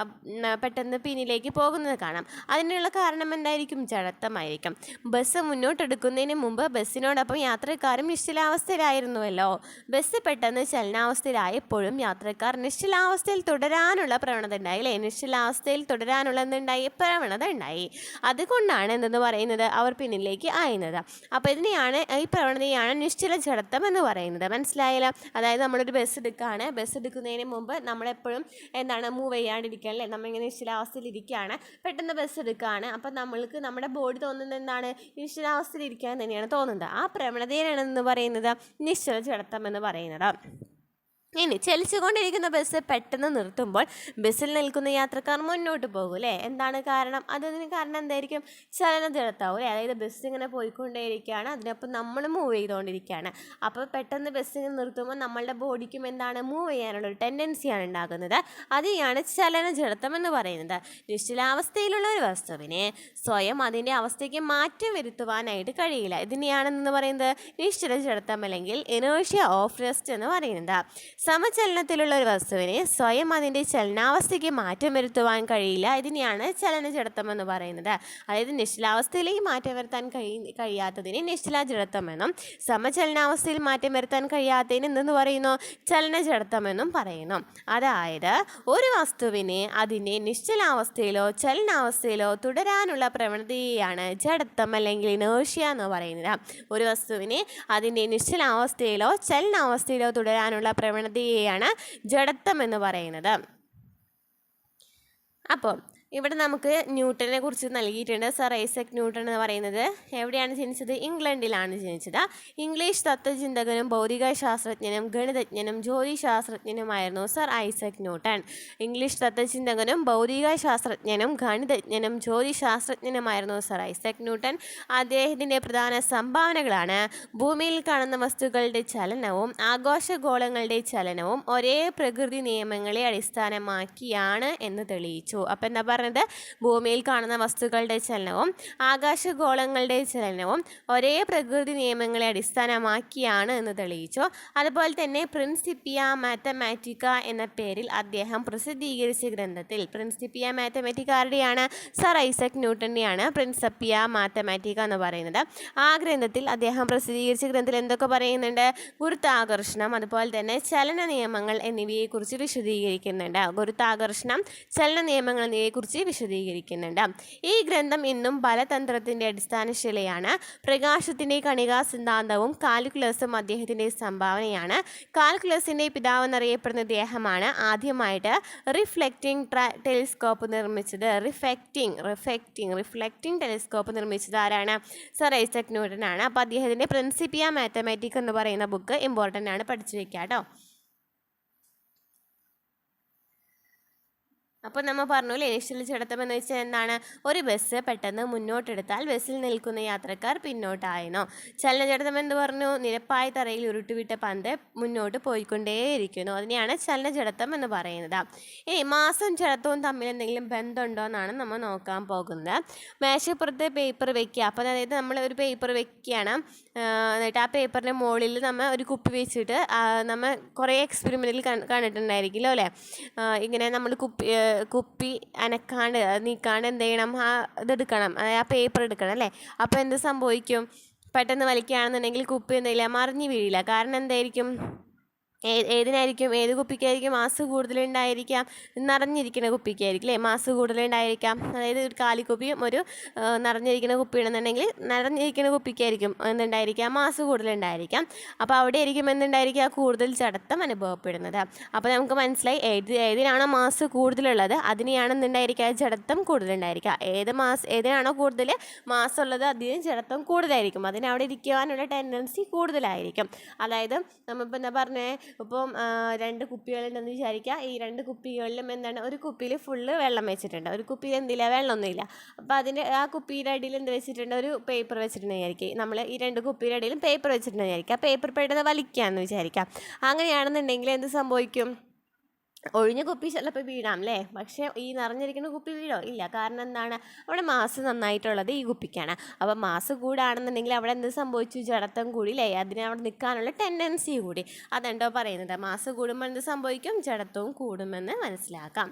പെട്ടെന്ന് പിന്നിലേക്ക് പോകുന്നത് കാണാം. അതിനുള്ള കാരണം എന്തായിരിക്കും? ജഡത്വമായിരിക്കും. ബസ് മുന്നോട്ടെടുക്കുന്നതിന് മുമ്പ് ബസ്സിനോടൊപ്പം യാത്രക്കാരും നിശ്ചലാവസ്ഥയിലായിരുന്നുവല്ലോ. ബസ് പെട്ടെന്ന് ചലനാവസ്ഥയിലായപ്പോഴും യാത്രക്കാർ നിശ്ചലാവസ്ഥയിൽ തുടരാനുള്ള പ്രവണത ഉണ്ടായി അല്ലേ? നിശ്ചലാവസ്ഥയിൽ തുടരാനുള്ള എന്തുണ്ടായി? പ്രവണത ഉണ്ടായി. അതുകൊണ്ടാണ് എന്തെന്ന് പറയുന്നത് അവർ പിന്നിലേക്ക് ആയുന്നത്. അപ്പോൾ ഇതിനെയാണ്, ഈ പ്രവണതയാണ് നിശ്ചല ജഡത്വം എന്ന് പറയുന്നത്. മനസ്സിലായല്ലോ? അതായത് നമ്മളൊരു ബസ് എടുക്കുകയാണ്, ബസ് എടുക്കുന്നതിന് മുമ്പ് നമ്മളെപ്പോഴും എന്താണ് മൂവ് ചെയ്യാണ്ടിരിക്കുക അല്ലേ? നമ്മളിങ്ങനെ നിശ്ചലാവസ്ഥയിൽ ഇരിക്കുകയാണ്, പെട്ടെന്ന് ബസ് എടുക്കുകയാണ്. അപ്പം നമ്മൾക്ക് നമ്മുടെ ബോഡി തോന്നുന്നത് എന്താണ്? നിശ്ചലാവസ്ഥയിൽ ഇരിക്കാൻ തന്നെയാണ് തോന്നുന്നത്. ആ പ്രവണതയാണെന്ന് പറയുന്നത് നിശ്ചല ജഡത്വം എന്ന് പറയുന്നത്. ഇനി ചലിച്ചുകൊണ്ടിരിക്കുന്ന ബസ് പെട്ടെന്ന് നിർത്തുമ്പോൾ ബസ്സിൽ നിൽക്കുന്ന യാത്രക്കാർ മുന്നോട്ട് പോകും അല്ലേ? എന്താണ് കാരണം? അതിന് കാരണം എന്തായിരിക്കും? ചലന ജഡത്വം അല്ലേ? അതായത് ബസ് ഇങ്ങനെ പോയിക്കൊണ്ടേയിരിക്കുകയാണ്, അതിനൊപ്പം നമ്മൾ മൂവ് ചെയ്തുകൊണ്ടിരിക്കുകയാണ്. അപ്പോൾ പെട്ടെന്ന് ബസ് ഇങ്ങനെ നിർത്തുമ്പോൾ നമ്മളുടെ ബോഡിക്കും എന്താണ്? മൂവ് ചെയ്യാനുള്ള ഒരു ടെൻഡൻസിയാണ് ഉണ്ടാകുന്നത്. അതിനെയാണ് ചലന ജഡത്വം എന്ന് പറയുന്നത്. നിശ്ചലാവസ്ഥയിലുള്ള ഒരു വസ്തുവിനെ സ്വയം അതിൻ്റെ അവസ്ഥയ്ക്ക് മാറ്റം വരുത്തുവാനായിട്ട് കഴിയില്ല. ഇതിനെയാണെന്ന് പറയുന്നത് നിശ്ചല ജഡത്വം അല്ലെങ്കിൽ ഇനേർഷ്യ ഓഫ് റെസ്റ്റ് എന്ന് പറയുന്നത്. സമചലനത്തിലുള്ള ഒരു വസ്തുവിനെ സ്വയം അതിൻ്റെ ചലനാവസ്ഥയ്ക്ക് മാറ്റം വരുത്തുവാൻ കഴിയില്ല. ഇതിനെയാണ് ചലന ജഡത്വം എന്ന് പറയുന്നത്. അതായത് നിശ്ചലാവസ്ഥയിലേക്ക് മാറ്റം വരുത്താൻ കഴിയാത്തതിനെ നിശ്ചല ജഡത്വം എന്നും സമചലനാവസ്ഥയിൽ മാറ്റം വരുത്താൻ കഴിയാത്തതിന് എന്തെന്ന് പറയുന്നു? ചലന ജഡത്വം എന്നും പറയുന്നു. അതായത് ഒരു വസ്തുവിനെ അതിൻ്റെ നിശ്ചലാവസ്ഥയിലോ ചലനാവസ്ഥയിലോ തുടരാനുള്ള പ്രവണതയാണ് ജഡത്വം അല്ലെങ്കിൽ ഇനേർഷ്യ എന്ന് പറയുന്നത്. ഒരു വസ്തുവിനെ അതിൻ്റെ നിശ്ചലാവസ്ഥയിലോ ചലനാവസ്ഥയിലോ തുടരാനുള്ള പ്രവണതയാണ് ജഡത്വം എന്ന് പറയുന്നത്. അപ്പോൾ ഇവിടെ നമുക്ക് ന്യൂട്ടനെ കുറിച്ച് നൽകിയിട്ടുണ്ട്. സർ ഐസക് ന്യൂട്ടൺ എന്ന് പറയുന്നത് എവിടെയാണ് ജനിച്ചത്? ഇംഗ്ലണ്ടിലാണ് ജനിച്ചത്. ഇംഗ്ലീഷ് തത്വചിന്തകനും ഭൗതിക ശാസ്ത്രജ്ഞനും ഗണിതജ്ഞനും ജ്യോതിശാസ്ത്രജ്ഞനുമായിരുന്നു സർ ഐസക് ന്യൂട്ടൺ. ഇംഗ്ലീഷ് തത്വചിന്തകനും ഭൗതിക ശാസ്ത്രജ്ഞനും ഗണിതജ്ഞനും ജ്യോതിശാസ്ത്രജ്ഞനുമായിരുന്നു സർ ഐസക് ന്യൂട്ടൺ. അദ്ദേഹത്തിൻ്റെ പ്രധാന സംഭാവനകളാണ് ഭൂമിയിൽ കാണുന്ന വസ്തുക്കളുടെ ചലനവും ആകാശഗോളങ്ങളുടെ ചലനവും ഒരേ പ്രകൃതി നിയമങ്ങളെ അടിസ്ഥാനമാക്കിയാണ് എന്ന് തെളിയിച്ചു. അപ്പം എന്താ പറഞ്ഞത്? ഭൂമിയിൽ കാണുന്ന വസ്തുക്കളുടെ ചലനവും ആകാശഗോളങ്ങളുടെ ചലനവും ഒരേ പ്രകൃതി നിയമങ്ങളെ അടിസ്ഥാനമാക്കിയാണ് എന്ന് തെളിയിച്ചു. അതുപോലെ തന്നെ പ്രിൻസിപ്പിയ മാത്തമാറ്റിക്ക എന്ന പേരിൽ അദ്ദേഹം പ്രസിദ്ധീകരിച്ച ഗ്രന്ഥത്തിൽ, പ്രിൻസിപ്പിയ മാത്തമാറ്റിക്ക ആരുടെയാണ്? സർ ഐസക് ന്യൂട്ടൻ്റെയാണ് പ്രിൻസിപ്പിയ മാത്തമാറ്റിക്ക എന്ന് പറയുന്നത്. ആ ഗ്രന്ഥത്തിൽ അദ്ദേഹം പ്രസിദ്ധീകരിച്ച ഗ്രന്ഥത്തിൽ എന്തൊക്കെ പറയുന്നുണ്ട്? ഗുരുത്വാകർഷണം, അതുപോലെ തന്നെ ചലന നിയമങ്ങൾ എന്നിവയെക്കുറിച്ച് വിശദീകരിക്കുന്നുണ്ട്. ഗുരുത്വാകർഷണം, ചലന നിയമങ്ങൾ എന്നിവയെക്കുറിച്ച് വിശദീകരിക്കുന്നുണ്ട്. ഈ ഗ്രന്ഥം ഇന്നും ബലതന്ത്രത്തിൻ്റെ അടിസ്ഥാനശിലയാണ്. പ്രകാശത്തിൻ്റെ കണികാ സിദ്ധാന്തവും കാൽക്കുലസും അദ്ദേഹത്തിൻ്റെ സംഭാവനയാണ്. കാൽക്കുലസിൻ്റെ പിതാവെന്നറിയപ്പെടുന്ന ഇദ്ദേഹമാണ് ആദ്യമായിട്ട് റിഫ്ലക്റ്റിംഗ് ടെലിസ്കോപ്പ് നിർമ്മിച്ചത്. റിഫ്ലക്റ്റിംഗ് ടെലിസ്കോപ്പ് നിർമ്മിച്ചത് ആരാണ്? സർ ഐസക് ന്യൂട്ടൺ ആണ്. അപ്പോൾ അദ്ദേഹത്തിൻ്റെ പ്രിൻസിപ്പിയ മാത്തമാറ്റിക്സ് എന്ന് പറയുന്ന ബുക്ക് ഇമ്പോർട്ടൻ്റ് ആണ്, പഠിച്ചു വെക്കാം കേട്ടോ. അപ്പോൾ നമ്മൾ പറഞ്ഞു അല്ലേ, നിശ്ചല ജഡത്വം എന്ന് വെച്ചാൽ എന്താണ്? ഒരു ബസ് പെട്ടെന്ന് മുന്നോട്ടെടുത്താൽ ബസ്സിൽ നിൽക്കുന്ന യാത്രക്കാർ പിന്നോട്ടായെന്നോ. ചലനജഡത്വം എന്ന് പറഞ്ഞു? നിരപ്പായ തറയിൽ ഉരുട്ടുവിട്ട പന്ത് മുന്നോട്ട് പോയിക്കൊണ്ടേയിരിക്കുന്നു. അതിനെയാണ് ചലനജഡത്വം എന്ന് പറയുന്നത്. ഇനി മാസും ജഡത്വവും തമ്മിൽ എന്തെങ്കിലും ബന്ധമുണ്ടോ എന്നാണ് നമ്മൾ നോക്കാൻ പോകുന്നത്. മേശപ്പുറത്ത് പേപ്പർ വെക്കുക. അപ്പോൾ അതായത് നമ്മൾ ഒരു പേപ്പർ വെക്കുകയാണ്, എന്നിട്ട് ആ പേപ്പറിൻ്റെ മുകളിൽ നമ്മൾ ഒരു കുപ്പി വെച്ചിട്ട് നമ്മൾ കുറേ എക്സ്പെരിമെൻറ്റിൽ കണ്ടിട്ടുണ്ടായിരിക്കുമല്ലോ അല്ലേ? ഇങ്ങനെ നമ്മൾ കുപ്പി അനക്കാണ്ട് നീക്കാണ്ട് എന്ത് ചെയ്യണം? ഇതെടുക്കണം, ആ പേപ്പർ എടുക്കണം അല്ലേ? അപ്പോൾ എന്ത് സംഭവിക്കും? പെട്ടെന്ന് വലിക്കുകയാണെന്നുണ്ടെങ്കിൽ കുപ്പി എന്തെങ്കിലും മറിഞ്ഞ് വീഴില്ല. കാരണം എന്തായിരിക്കും? ഏതിനായിരിക്കും? ഏത് കുപ്പിക്കായിരിക്കും മാസ് കൂടുതലുണ്ടായിരിക്കാം? നിറഞ്ഞിരിക്കുന്ന കുപ്പിക്കായിരിക്കും അല്ലേ മാസ് കൂടുതലുണ്ടായിരിക്കാം. അതായത് ഒരു കാലിക്കുപ്പിയും ഒരു നിറഞ്ഞിരിക്കുന്ന കുപ്പിയാണെന്നുണ്ടെങ്കിൽ നിറഞ്ഞിരിക്കുന്ന കുപ്പിക്കായിരിക്കും എന്തുണ്ടായിരിക്കാം? മാസ് കൂടുതലുണ്ടായിരിക്കാം. അപ്പോൾ അവിടെ ആയിരിക്കും എന്തുണ്ടായിരിക്കുക? കൂടുതൽ ജഡത്വം അനുഭവപ്പെടുന്നത്. അപ്പോൾ നമുക്ക് മനസ്സിലായി ഏതിനാണോ മാസ് കൂടുതലുള്ളത് അതിനെയാണ് എന്തുണ്ടായിരിക്കുക? ജഡത്വം കൂടുതലുണ്ടായിരിക്കുക. ഏതിനാണോ കൂടുതൽ മാസ് ഉള്ളത് അതിന് ജഡത്വം കൂടുതലായിരിക്കും. അതിനവിടെ ഇരിക്കുവാനുള്ള ടെൻഡൻസി കൂടുതലായിരിക്കും. അതായത് നമ്മളിപ്പോൾ എന്താ പറഞ്ഞേ, ഇപ്പം 2 കുപ്പികളുണ്ടെന്ന് വിചാരിക്കുക. ഈ 2 കുപ്പികളിലും എന്താണ്? ഒരു കുപ്പിയിൽ ഫുള്ള് വെള്ളം വെച്ചിട്ടുണ്ട്, ഒരു കുപ്പിയിൽ എന്തില്ല? വെള്ളമൊന്നുമില്ല. അപ്പോൾ ആ കുപ്പിയുടെ അടിയിൽ എന്ത് വെച്ചിട്ടുണ്ട്? ഒരു പേപ്പർ വെച്ചിട്ടുണ്ടെന്ന് വിചാരിക്കുക. നമ്മൾ ഈ 2 കുപ്പിയുടെ അടിയിലും പേപ്പർ വെച്ചിട്ടുണ്ടെന്ന് വിചാരിക്കുക. പേപ്പർ പെട്ടെന്ന് വലിക്കാമെന്ന് വിചാരിക്കാം. അങ്ങനെയാണെന്നുണ്ടെങ്കിൽ എന്ത് സംഭവിക്കും? ഒഴിഞ്ഞ കുപ്പി ചിലപ്പോൾ വീഴാം അല്ലേ, പക്ഷേ ഈ നിറഞ്ഞിരിക്കുന്ന കുപ്പി വീഴോ? ഇല്ല. കാരണം എന്താണ്? അവിടെ മാസ് നന്നായിട്ടുള്ളത് ഈ കുപ്പിക്കാണ്. അപ്പോൾ മാസ് കൂടാണെന്നുണ്ടെങ്കിൽ അവിടെ എന്ത് സംഭവിച്ചു? ജഡത്വം കൂടി അല്ലേ? അതിന് അവിടെ നിൽക്കാനുള്ള ടെൻഡൻസി കൂടി. അതെന്തോ പറയുന്നത്? മാസ് കൂടുമ്പോൾ എന്ത് സംഭവിക്കും? ജഡത്വവും കൂടുമെന്ന് മനസ്സിലാക്കാം.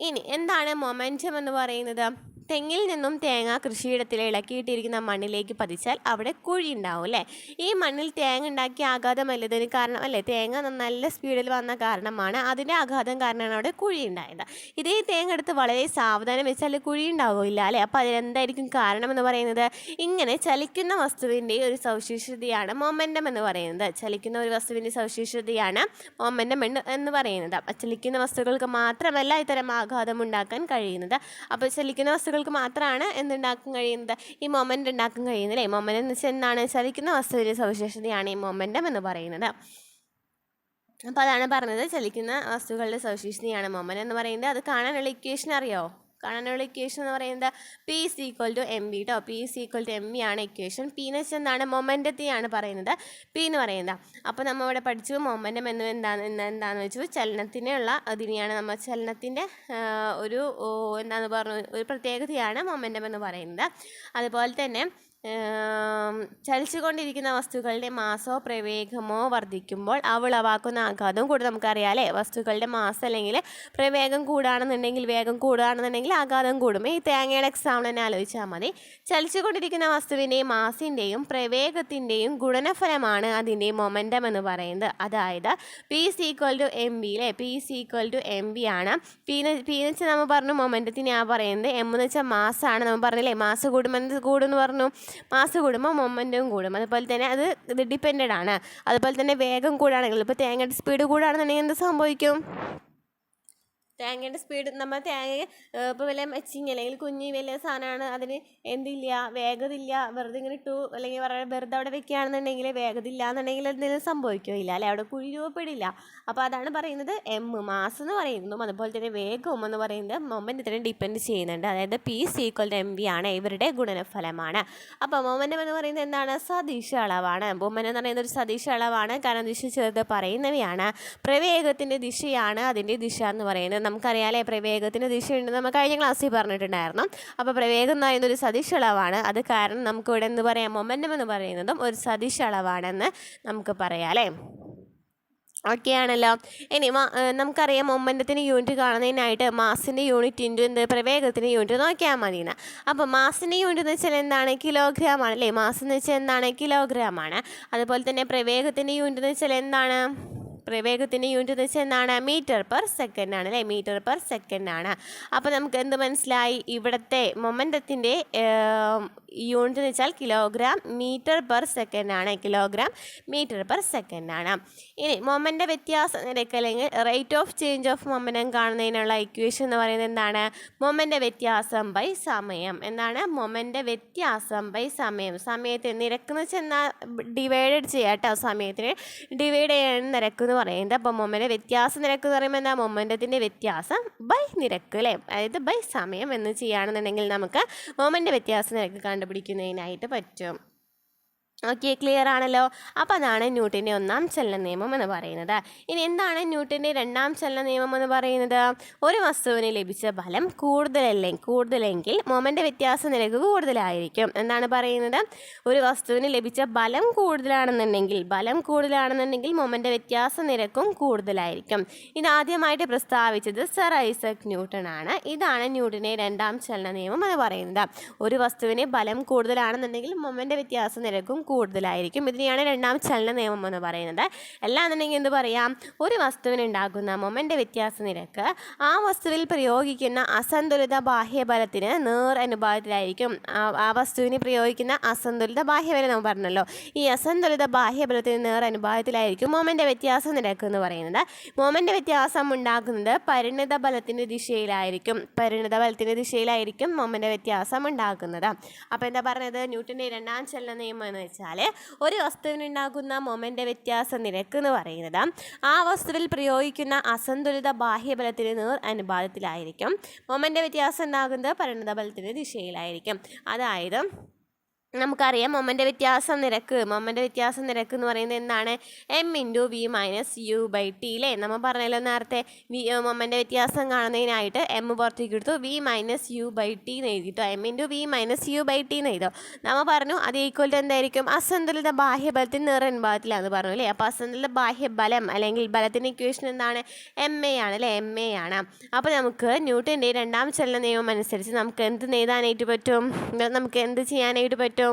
ഇനി എന്താണ് മൊമെൻറ്റം എന്ന് പറയുന്നത്? തെങ്ങിൽ നിന്നും തേങ്ങ കൃഷിയിടത്തിൽ ഇളക്കിയിട്ടിരിക്കുന്ന മണ്ണിലേക്ക് പതിച്ചാൽ അവിടെ കുഴി ഉണ്ടാവും അല്ലേ? ഈ മണ്ണിൽ തേങ്ങ ഉണ്ടാക്കിയ ആഘാതമല്ലതിന് കാരണം അല്ലേ? തേങ്ങ നല്ല സ്പീഡിൽ വന്ന കാരണമാണ്, അതിൻ്റെ ആഘാതം കാരണമാണ് അവിടെ കുഴി ഉണ്ടായത്. ഇതേ തേങ്ങ എടുത്ത് വളരെ സാവധാനം വെച്ചാൽ കുഴി ഉണ്ടാവില്ല അല്ലേ? അപ്പോൾ അതിനെന്തായിരിക്കും കാരണം എന്ന് പറയുന്നത്? ഇങ്ങനെ ചലിക്കുന്ന വസ്തുവിൻ്റെ ഒരു സവിശേഷതയാണ് മൊമെൻറ്റം എന്ന് പറയുന്നത്. ചലിക്കുന്ന ഒരു വസ്തുവിൻ്റെ സവിശേഷതയാണ് മൊമെൻറ്റം എന്ന് പറയുന്നത്. ചലിക്കുന്ന വസ്തുക്കൾക്ക് മാത്രമല്ല ഇത്തരം ആഘാതം ഉണ്ടാക്കാൻ കഴിയുന്നത്. അപ്പോൾ ചലിക്കുന്ന വസ്തുക്കൾക്ക് മാത്രമാണ് എന്തുണ്ടാക്കാൻ കഴിയുന്നത്? ഈ മൊമെൻ്റ് ഉണ്ടാക്കാൻ കഴിയുന്നത് അല്ലേ? മൊമെൻ്റ് എന്ന് വെച്ചാൽ എന്താണ്? ചലിക്കുന്ന വസ്തുവിൻ്റെ സവിശേഷതയാണ് ഈ മൊമെൻ്റം എന്ന് പറയുന്നത്. അപ്പോൾ അതാണ് പറഞ്ഞത്, ചലിക്കുന്ന വസ്തുക്കളുടെ സവിശേഷതയാണ് മൊമെൻ്റ് എന്ന് പറയുന്നത്. അത് കാണാനുള്ള ഇക്വേഷൻ അറിയാമോ? കാണാനുള്ള ഇക്വേഷൻ എന്ന് പറയുന്നത് P = mv കേട്ടോ. P = mv ആണ് ഇക്വേഷൻ. P എന്ന് വെച്ചാൽ എന്താണ്? മൊമെൻറ്റത്തെയാണ് പറയുന്നത് P എന്ന് പറയുന്നത്. അപ്പോൾ നമ്മൾ ഇവിടെ പഠിച്ചു മൊമെൻറ്റം എന്താണെന്ന് വെച്ചു ചലനത്തിനുള്ള അതിനെയാണ് നമ്മൾ ചലനത്തിൻ്റെ ഒരു എന്താണെന്ന് പറഞ്ഞു ഒരു പ്രത്യേകതയാണ് മൊമെൻറ്റം എന്ന് പറയുന്നത്. അതുപോലെ തന്നെ ചലിച്ചുകൊണ്ടിരിക്കുന്ന വസ്തുക്കളുടെ മാസോ പ്രവേഗമോ വർദ്ധിക്കുമ്പോൾ ഉളവാക്കുന്ന ആഘാതം കൂടെ നമുക്കറിയാം അല്ലേ? വസ്തുക്കളുടെ മാസ് അല്ലെങ്കിൽ പ്രവേഗം വേഗം കൂടുകയാണെന്നുണ്ടെങ്കിൽ ആഘാതം കൂടും. ഈ തേങ്ങയുടെ എക്സാമ്പിൾ തന്നെ ആലോചിച്ചാൽ മതി. ചലിച്ചുകൊണ്ടിരിക്കുന്ന വസ്തുവിൻ്റെയും മാസിൻ്റെയും പ്രവേഗത്തിൻ്റെയും ഗുണനഫലമാണ് അതിൻ്റെ മൊമെൻറ്റം എന്ന് പറയുന്നത്. അതായത് P = mv അല്ലേ? P = mv ആണ്. P എന്ന് വെച്ചാൽ നമ്മൾ പറഞ്ഞു മൊമെൻറ്റത്തിനെയാണ് പറയുന്നത്. M എന്ന് വെച്ചാൽ മാസാണ്. നമ്മൾ പറഞ്ഞില്ലേ മാസ് കൂടുമെന്ന് പറഞ്ഞു. മാസ് കൂടുമ്പോൾ മൊമെൻറ്റവും കൂടും. അതുപോലെ തന്നെ ഇത് ഡിപ്പെൻഡഡ് ആണ്. അതുപോലെ തന്നെ വേഗം കൂടുകയാണെങ്കിൽ ഇപ്പോൾ തേങ്ങയുടെ സ്പീഡ് കൂടുകയാണെന്നുണ്ടെങ്കിൽ എന്ത് സംഭവിക്കും? തേങ്ങയുടെ സ്പീഡ് നമ്മൾ തേങ്ങ ഇപ്പോൾ വല്ല മെച്ചിങ് അല്ലെങ്കിൽ കുഞ്ഞി വലിയ സാധനമാണ്, അതിന് എന്തില്ല? വേഗതയില്ല. വെറുതെ ഇങ്ങനെ ഇട്ടു അല്ലെങ്കിൽ വെറുതെ അവിടെ വെക്കുകയാണെന്നുണ്ടെങ്കിൽ വേഗതയില്ല എന്നുണ്ടെങ്കിൽ എന്തെങ്കിലും സംഭവിക്കുകയില്ല അല്ലേ? അവിടെ കുഴി രൂപപ്പെടില്ല. അപ്പോൾ അതാണ് പറയുന്നത് മാസ് എന്ന് പറയുന്നതും അതുപോലെ തന്നെ വേഗവും എന്ന് പറയുന്നത് മൊമെൻറ്റത്തിനെ ഡിപ്പെൻഡ് ചെയ്യുന്നുണ്ട്. അതായത് P = mv ആണ് ഇവരുടെ ഗുണനഫലമാണ്. അപ്പോൾ മൊമെൻറ്റം എന്ന് പറയുന്നത് എന്താണ്? സദിശ അളവാണ്. മൊമെൻറ്റം എന്ന് പറയുന്നത് ഒരു സദിശ അളവാണ്. കാരണം ദിശ ചേർത്ത് പറയുന്നവയാണ്. പ്രവേഗത്തിൻ്റെ ദിശയാണ് അതിൻ്റെ ദിശ എന്ന് പറയുന്നത്. നമുക്കറിയാമല്ലേ പ്രവേഗത്തിന് ദിശയുണ്ടെന്ന് നമ്മൾ കഴിഞ്ഞ ക്ലാസ്സിൽ പറഞ്ഞിട്ടുണ്ടായിരുന്നു. അപ്പോൾ പ്രവേഗം എന്ന് പറയുന്നത് ഒരു സദിശ അളവാണ്. അത് കാരണം നമുക്കിവിടെ എന്ത് പറയാം? മൊമെൻറ്റം എന്ന് പറയുന്നതും ഒരു സദിശ അളവാണെന്ന് നമുക്ക് പറയാം അല്ലേ? ഓക്കെ ആണല്ലോ. ഇനി നമുക്കറിയാം മൊമെൻറ്റത്തിന് യൂണിറ്റ് കാണുന്നതിനായിട്ട് മാസിൻ്റെ യൂണിറ്റ് ഇൻറ്റു പ്രവേഗത്തിൻ്റെ യൂണിറ്റ് നോക്കിയാൽ മതിയെന്ന്. അപ്പോൾ മാസിൻ്റെ യൂണിറ്റ് എന്ന് വെച്ചാൽ എന്താണ്? കിലോഗ്രാം ആണ് അല്ലേ? മാസ് എന്ന് വെച്ചാൽ എന്താണ്? കിലോഗ്രാം ആണ്. അതുപോലെ തന്നെ പ്രവേഗത്തിൻ്റെ യൂണിറ്റ് എന്ന് വെച്ചാൽ എന്താണ്? പ്രവേഗത്തിൻ്റെ യൂണിറ്റ് എന്ന് വെച്ചാൽ എന്താണ്? m/s ആണ് അല്ലേ? m/s ആണ്. അപ്പോൾ നമുക്ക് എന്ത് മനസ്സിലായി? ഇവിടുത്തെ മൊമെൻറ്റത്തിൻ്റെ യൂണിറ്റ് എന്ന് വെച്ചാൽ കിലോഗ്രാം മീറ്റർ പെർ സെക്കൻഡ് ആണ്. കിലോഗ്രാം മീറ്റർ പെർ സെക്കൻഡ് ആണ്. ഇനി മൊമെൻ്റെ വ്യത്യാസ നിരക്ക് അല്ലെങ്കിൽ rate of change of momentum കാണുന്നതിനുള്ള ഇക്വേഷൻ എന്ന് പറയുന്നത് എന്താണ്? മൊമെൻ്റെ വ്യത്യാസം ബൈ സമയം. എന്താണ്? മൊമെൻ്റെ വ്യത്യാസം ബൈ സമയം. സമയത്തെ നിരക്ക് എന്ന് വെച്ചാൽ എന്നാൽ ഡിവൈഡഡ് ചെയ്യാം കേട്ടോ. സമയത്തിന് ഡിവൈഡ് ചെയ്യാൻ നിരക്ക് എന്ന് പറയുന്നത്. അപ്പോൾ മൊമെൻ്റെ വ്യത്യാസ നിരക്ക് എന്ന് പറയുമ്പോൾ എന്താ? മൊമെൻറ്റത്തിൻ്റെ വ്യത്യാസം ബൈ നിരക്ക് അല്ലേ, അതായത് ബൈ സമയം എന്ന് ചെയ്യുകയാണെന്നുണ്ടെങ്കിൽ നമുക്ക് മൊമെൻ്റെ വ്യത്യാസ നിരക്ക് കണ്ടുപിടിക്കുന്നതിനായിട്ട് പറ്റും. ഓക്കെ, ക്ലിയർ ആണല്ലോ. അപ്പോൾ അതാണ് ന്യൂട്ടൻ്റെ ഒന്നാം ചലന നിയമം എന്ന് പറയുന്നത്. ഇനി എന്താണ് ന്യൂട്ടൻ്റെ രണ്ടാം ചലന നിയമം എന്ന് പറയുന്നത്? ഒരു വസ്തുവിന് ലഭിച്ച ബലം കൂടുതലെങ്കിൽ മൊമെൻ്റെ വ്യത്യാസ നിരക്ക് കൂടുതലായിരിക്കും. എന്താണ് പറയുന്നത്? ഒരു വസ്തുവിന് ലഭിച്ച ബലം കൂടുതലാണെന്നുണ്ടെങ്കിൽ മൊമെൻ്റെ വ്യത്യാസ നിരക്കും കൂടുതലായിരിക്കും. ഇതാദ്യമായിട്ട് പ്രസ്താവിച്ചത് സർ ഐസക് ന്യൂട്ടൺ ആണ്. ഇതാണ് ന്യൂട്ടൻ്റെ രണ്ടാം ചലന നിയമം എന്ന് പറയുന്നത്. ഒരു വസ്തുവിന് ബലം കൂടുതലാണെന്നുണ്ടെങ്കിൽ മൊമെൻ്റെ വ്യത്യാസ നിരക്കും കൂടുതലായിരിക്കും. ഇതിനെയാണ് രണ്ടാം ചലന നിയമം എന്ന് പറയുന്നത്. അല്ലാന്നുണ്ടെങ്കിൽ എന്ത് പറയാം? ഒരു വസ്തുവിനുണ്ടാകുന്ന മൊമെൻ്റെ വ്യത്യാസ നിരക്ക് ആ വസ്തുവിൽ പ്രയോഗിക്കുന്ന അസന്തുലിത ബാഹ്യബലത്തിന് നേർ അനുപാതത്തിലായിരിക്കും. ആ വസ്തുവിന് പ്രയോഗിക്കുന്ന അസന്തുലിത ബാഹ്യബലം നമ്മൾ പറഞ്ഞല്ലോ. ഈ അസന്തുലിത ബാഹ്യബലത്തിന് നേർ അനുപാതത്തിലായിരിക്കും മൊമെൻ്റെ വ്യത്യാസ നിരക്ക് എന്ന് പറയുന്നത്. മൊമെൻ്റെ വ്യത്യാസം ഉണ്ടാക്കുന്നത് പരിണിത ബലത്തിൻ്റെ ദിശയിലായിരിക്കും. മൊമെൻ്റെ വ്യത്യാസം ഉണ്ടാക്കുന്നത്. അപ്പോൾ എന്താ പറഞ്ഞത്? ന്യൂട്ടൻ്റെ രണ്ടാം ചലന നിയമം എന്ന് വെച്ചാൽ ഒരു വസ്തുവിനുണ്ടാകുന്ന മൊമെൻ്റെ വ്യത്യാസ നിരക്ക് എന്ന് പറയുന്നത് ആ വസ്തുവിൽ പ്രയോഗിക്കുന്ന അസന്തുലിത ബാഹ്യബലത്തിന് നേർ അനുപാതത്തിലായിരിക്കും. മൊമെൻ്റെ വ്യത്യാസം ഉണ്ടാകുന്നത് പരിണിത ബലത്തിൻ്റെ ദിശയിലായിരിക്കും. അതായത് നമുക്കറിയാം മൊമെൻ്റെ വ്യത്യാസ നിരക്ക് എന്ന് പറയുന്നത് എന്താണ്? m/v/u/t അല്ലേ. നമ്മൾ പറഞ്ഞല്ലോ നേരത്തെ മൊമെൻ്റെ വ്യത്യാസം കാണുന്നതിനായിട്ട് m പുറത്തേക്ക് എടുത്തു, v/u/t എന്ന് എഴുതിട്ടോ. m/v/u/t എന്ന് എഴുതോ. നമ്മൾ പറഞ്ഞു അത് ഈക്വൽ ടു എന്തായിരിക്കും? അസന്തുലിത ബാഹ്യബലത്തിന് നേർ അനുപാതത്തിലാണെന്ന് പറഞ്ഞു അല്ലേ. അപ്പോൾ അസന്തുലിത ബാഹ്യബലം അല്ലെങ്കിൽ ബലത്തിൻ്റെ ഇക്വേഷൻ എന്താണ്? ma ആണ് അല്ലേ. ma ആണ്. അപ്പോൾ നമുക്ക് ന്യൂട്ടൻ്റെ രണ്ടാം ചലന നിയമം അനുസരിച്ച് നമുക്ക് എന്ത് നേടാനായിട്ട് പറ്റും? നമുക്ക് എന്ത് ചെയ്യാനായിട്ട് പറ്റും?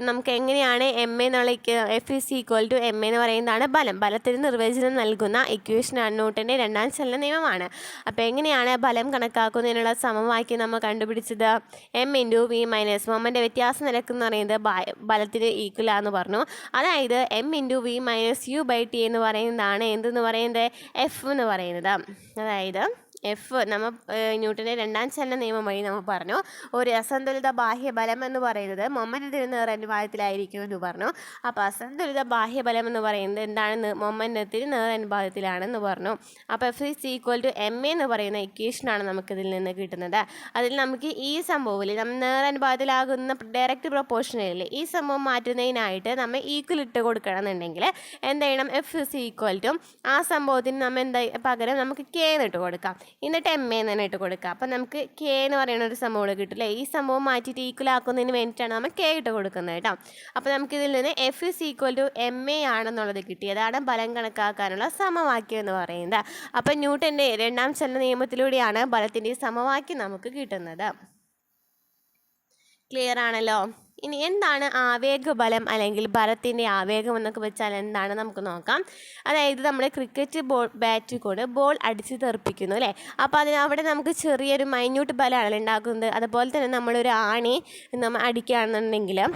നമുക്ക് എങ്ങനെയാണ് എം എന്നുള്ള F = m എന്ന് പറയുന്നതാണ് ബലത്തിന് നിർവചനം നൽകുന്ന ഇക്വേഷനാണ് ന്യൂട്ടൻ്റെ രണ്ടാം ചലന നിയമമാണ്. അപ്പോൾ എങ്ങനെയാണ് ബലം കണക്കാക്കുന്നതിനുള്ള സമവാക്യം നമ്മൾ കണ്ടുപിടിച്ചത്? m/v- മൊമെൻ്റെ വ്യത്യാസ നിരക്ക് എന്ന് പറയുന്നത് ബലത്തിന് ഈക്വൽ ആണെന്ന് പറഞ്ഞു. അതായത് m/v/u/t എന്ന് പറയുന്നതാണ് എന്തെന്ന് പറയുന്നത്? F എന്ന് പറയുന്നത്. അതായത് നമ്മൾ ന്യൂട്ടൻ്റെ രണ്ടാം ചലന നിയമം വഴി നമ്മൾ പറഞ്ഞു ഒരു അസന്തുലിത ബാഹ്യബലം എന്ന് പറയുന്നത് മൊമെൻ്റത്തിന് നേർ അനുപാതത്തിലായിരിക്കും എന്ന് പറഞ്ഞു. അപ്പോൾ അസന്തുലിത ബാഹ്യബലം എന്ന് പറയുന്നത് എന്താണ്? മൊമെൻ്റത്തിന് നേർ അനുപാതത്തിലാണെന്ന് പറഞ്ഞു. അപ്പോൾ F = ma എന്ന് പറയുന്ന ഇക്വേഷനാണ് നമുക്കിതിൽ നിന്ന് കിട്ടുന്നത്. അതിൽ നമുക്ക് ഈ സംഭവത്തിൽ നമ്മൾ നേർ അനുപാതത്തിലാകുന്ന ഡയറക്റ്റ് പ്രൊപ്പോർഷനിൽ ഈ സംഭവം മാറ്റുന്നതിനായിട്ട് നമ്മൾ ഈക്വൽ ഇട്ട് കൊടുക്കണമെന്നുണ്ടെങ്കിൽ എന്ത് ചെയ്യണം? F = ആ സംഭവത്തിന് നമ്മൾ പകരം നമുക്ക് k എന്നിട്ട് കൊടുക്കാം. എന്നിട്ട് m എന്ന് തന്നെ ഇട്ട് കൊടുക്കുക. അപ്പം നമുക്ക് k എന്ന് പറയുന്ന ഒരു സംഭവം കിട്ടില്ലേ. ഈ സംഭവം മാറ്റിയിട്ട് ഈക്വൽ ആക്കുന്നതിന് വേണ്ടിയിട്ടാണ് നമ്മൾ k ഇട്ട് കൊടുക്കുന്നത് കേട്ടോ. അപ്പോൾ നമുക്കിതിൽ നിന്ന് F = ma ആണെന്നുള്ളത് കിട്ടി. അതാണ് ബലം കണക്കാക്കാനുള്ള സമവാക്യം എന്ന് പറയുന്നത്. അപ്പം ന്യൂട്ടൻ്റെ രണ്ടാം ചലന നിയമത്തിലൂടെയാണ് ബലത്തിൻ്റെ സമവാക്യം നമുക്ക് കിട്ടുന്നത്. ക്ലിയർ ആണല്ലോ. ഇനി എന്താണ് ആവേഗബലം അല്ലെങ്കിൽ ബലത്തിൻ്റെ ആവേഗം എന്നൊക്കെ വെച്ചാൽ എന്താണ് നമുക്ക് നോക്കാം. അതായത് നമ്മൾ ക്രിക്കറ്റ് ബാറ്റ് കൊണ്ട് ബോൾ അടിച്ച് തെറിപ്പിക്കുന്നു അല്ലേ. അപ്പോൾ അവിടെ നമുക്ക് ചെറിയൊരു മൈന്യൂട്ട് ബലമാണ് ഉണ്ടാക്കുന്നത്. അതുപോലെ തന്നെ നമ്മളൊരു ആണി നമ്മൾ ആക്കുകയാണെന്നുണ്ടെങ്കിലും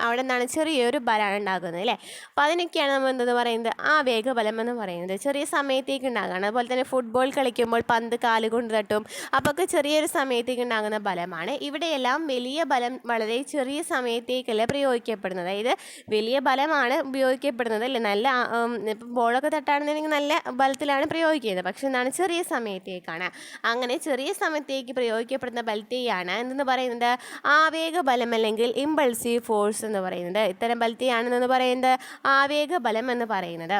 അവിടെ എന്താണ് ചെറിയൊരു ബലമാണ് ഉണ്ടാക്കുന്നത് അല്ലേ. അപ്പോൾ അതിനൊക്കെയാണ് നമ്മൾ എന്തെന്ന് പറയുന്നത്? ആവേഗബലം എന്ന് പറയുന്നത്. ചെറിയ സമയത്തേക്ക് ഉണ്ടാകുകയാണ്. അതുപോലെ തന്നെ ഫുട്ബോൾ കളിക്കുമ്പോൾ പന്ത് കാലുകൊണ്ട് തട്ടും. അപ്പോൾ ഒക്കെ ചെറിയൊരു സമയത്തേക്ക് ഉണ്ടാകുന്ന ബലമാണ്. ഇവിടെയെല്ലാം വലിയ ബലം വളരെ ചെറിയ സമയത്തേക്കല്ല പ്രയോഗിക്കപ്പെടുന്നത്. അതായത് വലിയ ബലമാണ് ഉപയോഗിക്കപ്പെടുന്നത് അല്ലേ. നല്ല ഇപ്പം ബോളൊക്കെ തട്ടാണെന്നുണ്ടെങ്കിൽ നല്ല ബലത്തിലാണ് പ്രയോഗിക്കുന്നത്. പക്ഷെ എന്താണ്? ചെറിയ സമയത്തേക്കാണ്. അങ്ങനെ ചെറിയ സമയത്തേക്ക് പ്രയോഗിക്കപ്പെടുന്ന ബലത്തെയാണ് എന്തെന്ന് പറയുന്നത്? ആവേഗബലം അല്ലെങ്കിൽ ഇമ്പൾസീവ് ഫോഴ്സ് എന്ന് പറയുന്നത്. ഇത്തരം ബലത്തെയാണെന്ന് പറയുന്നത് ആവേഗബലം എന്ന് പറയുന്നത്.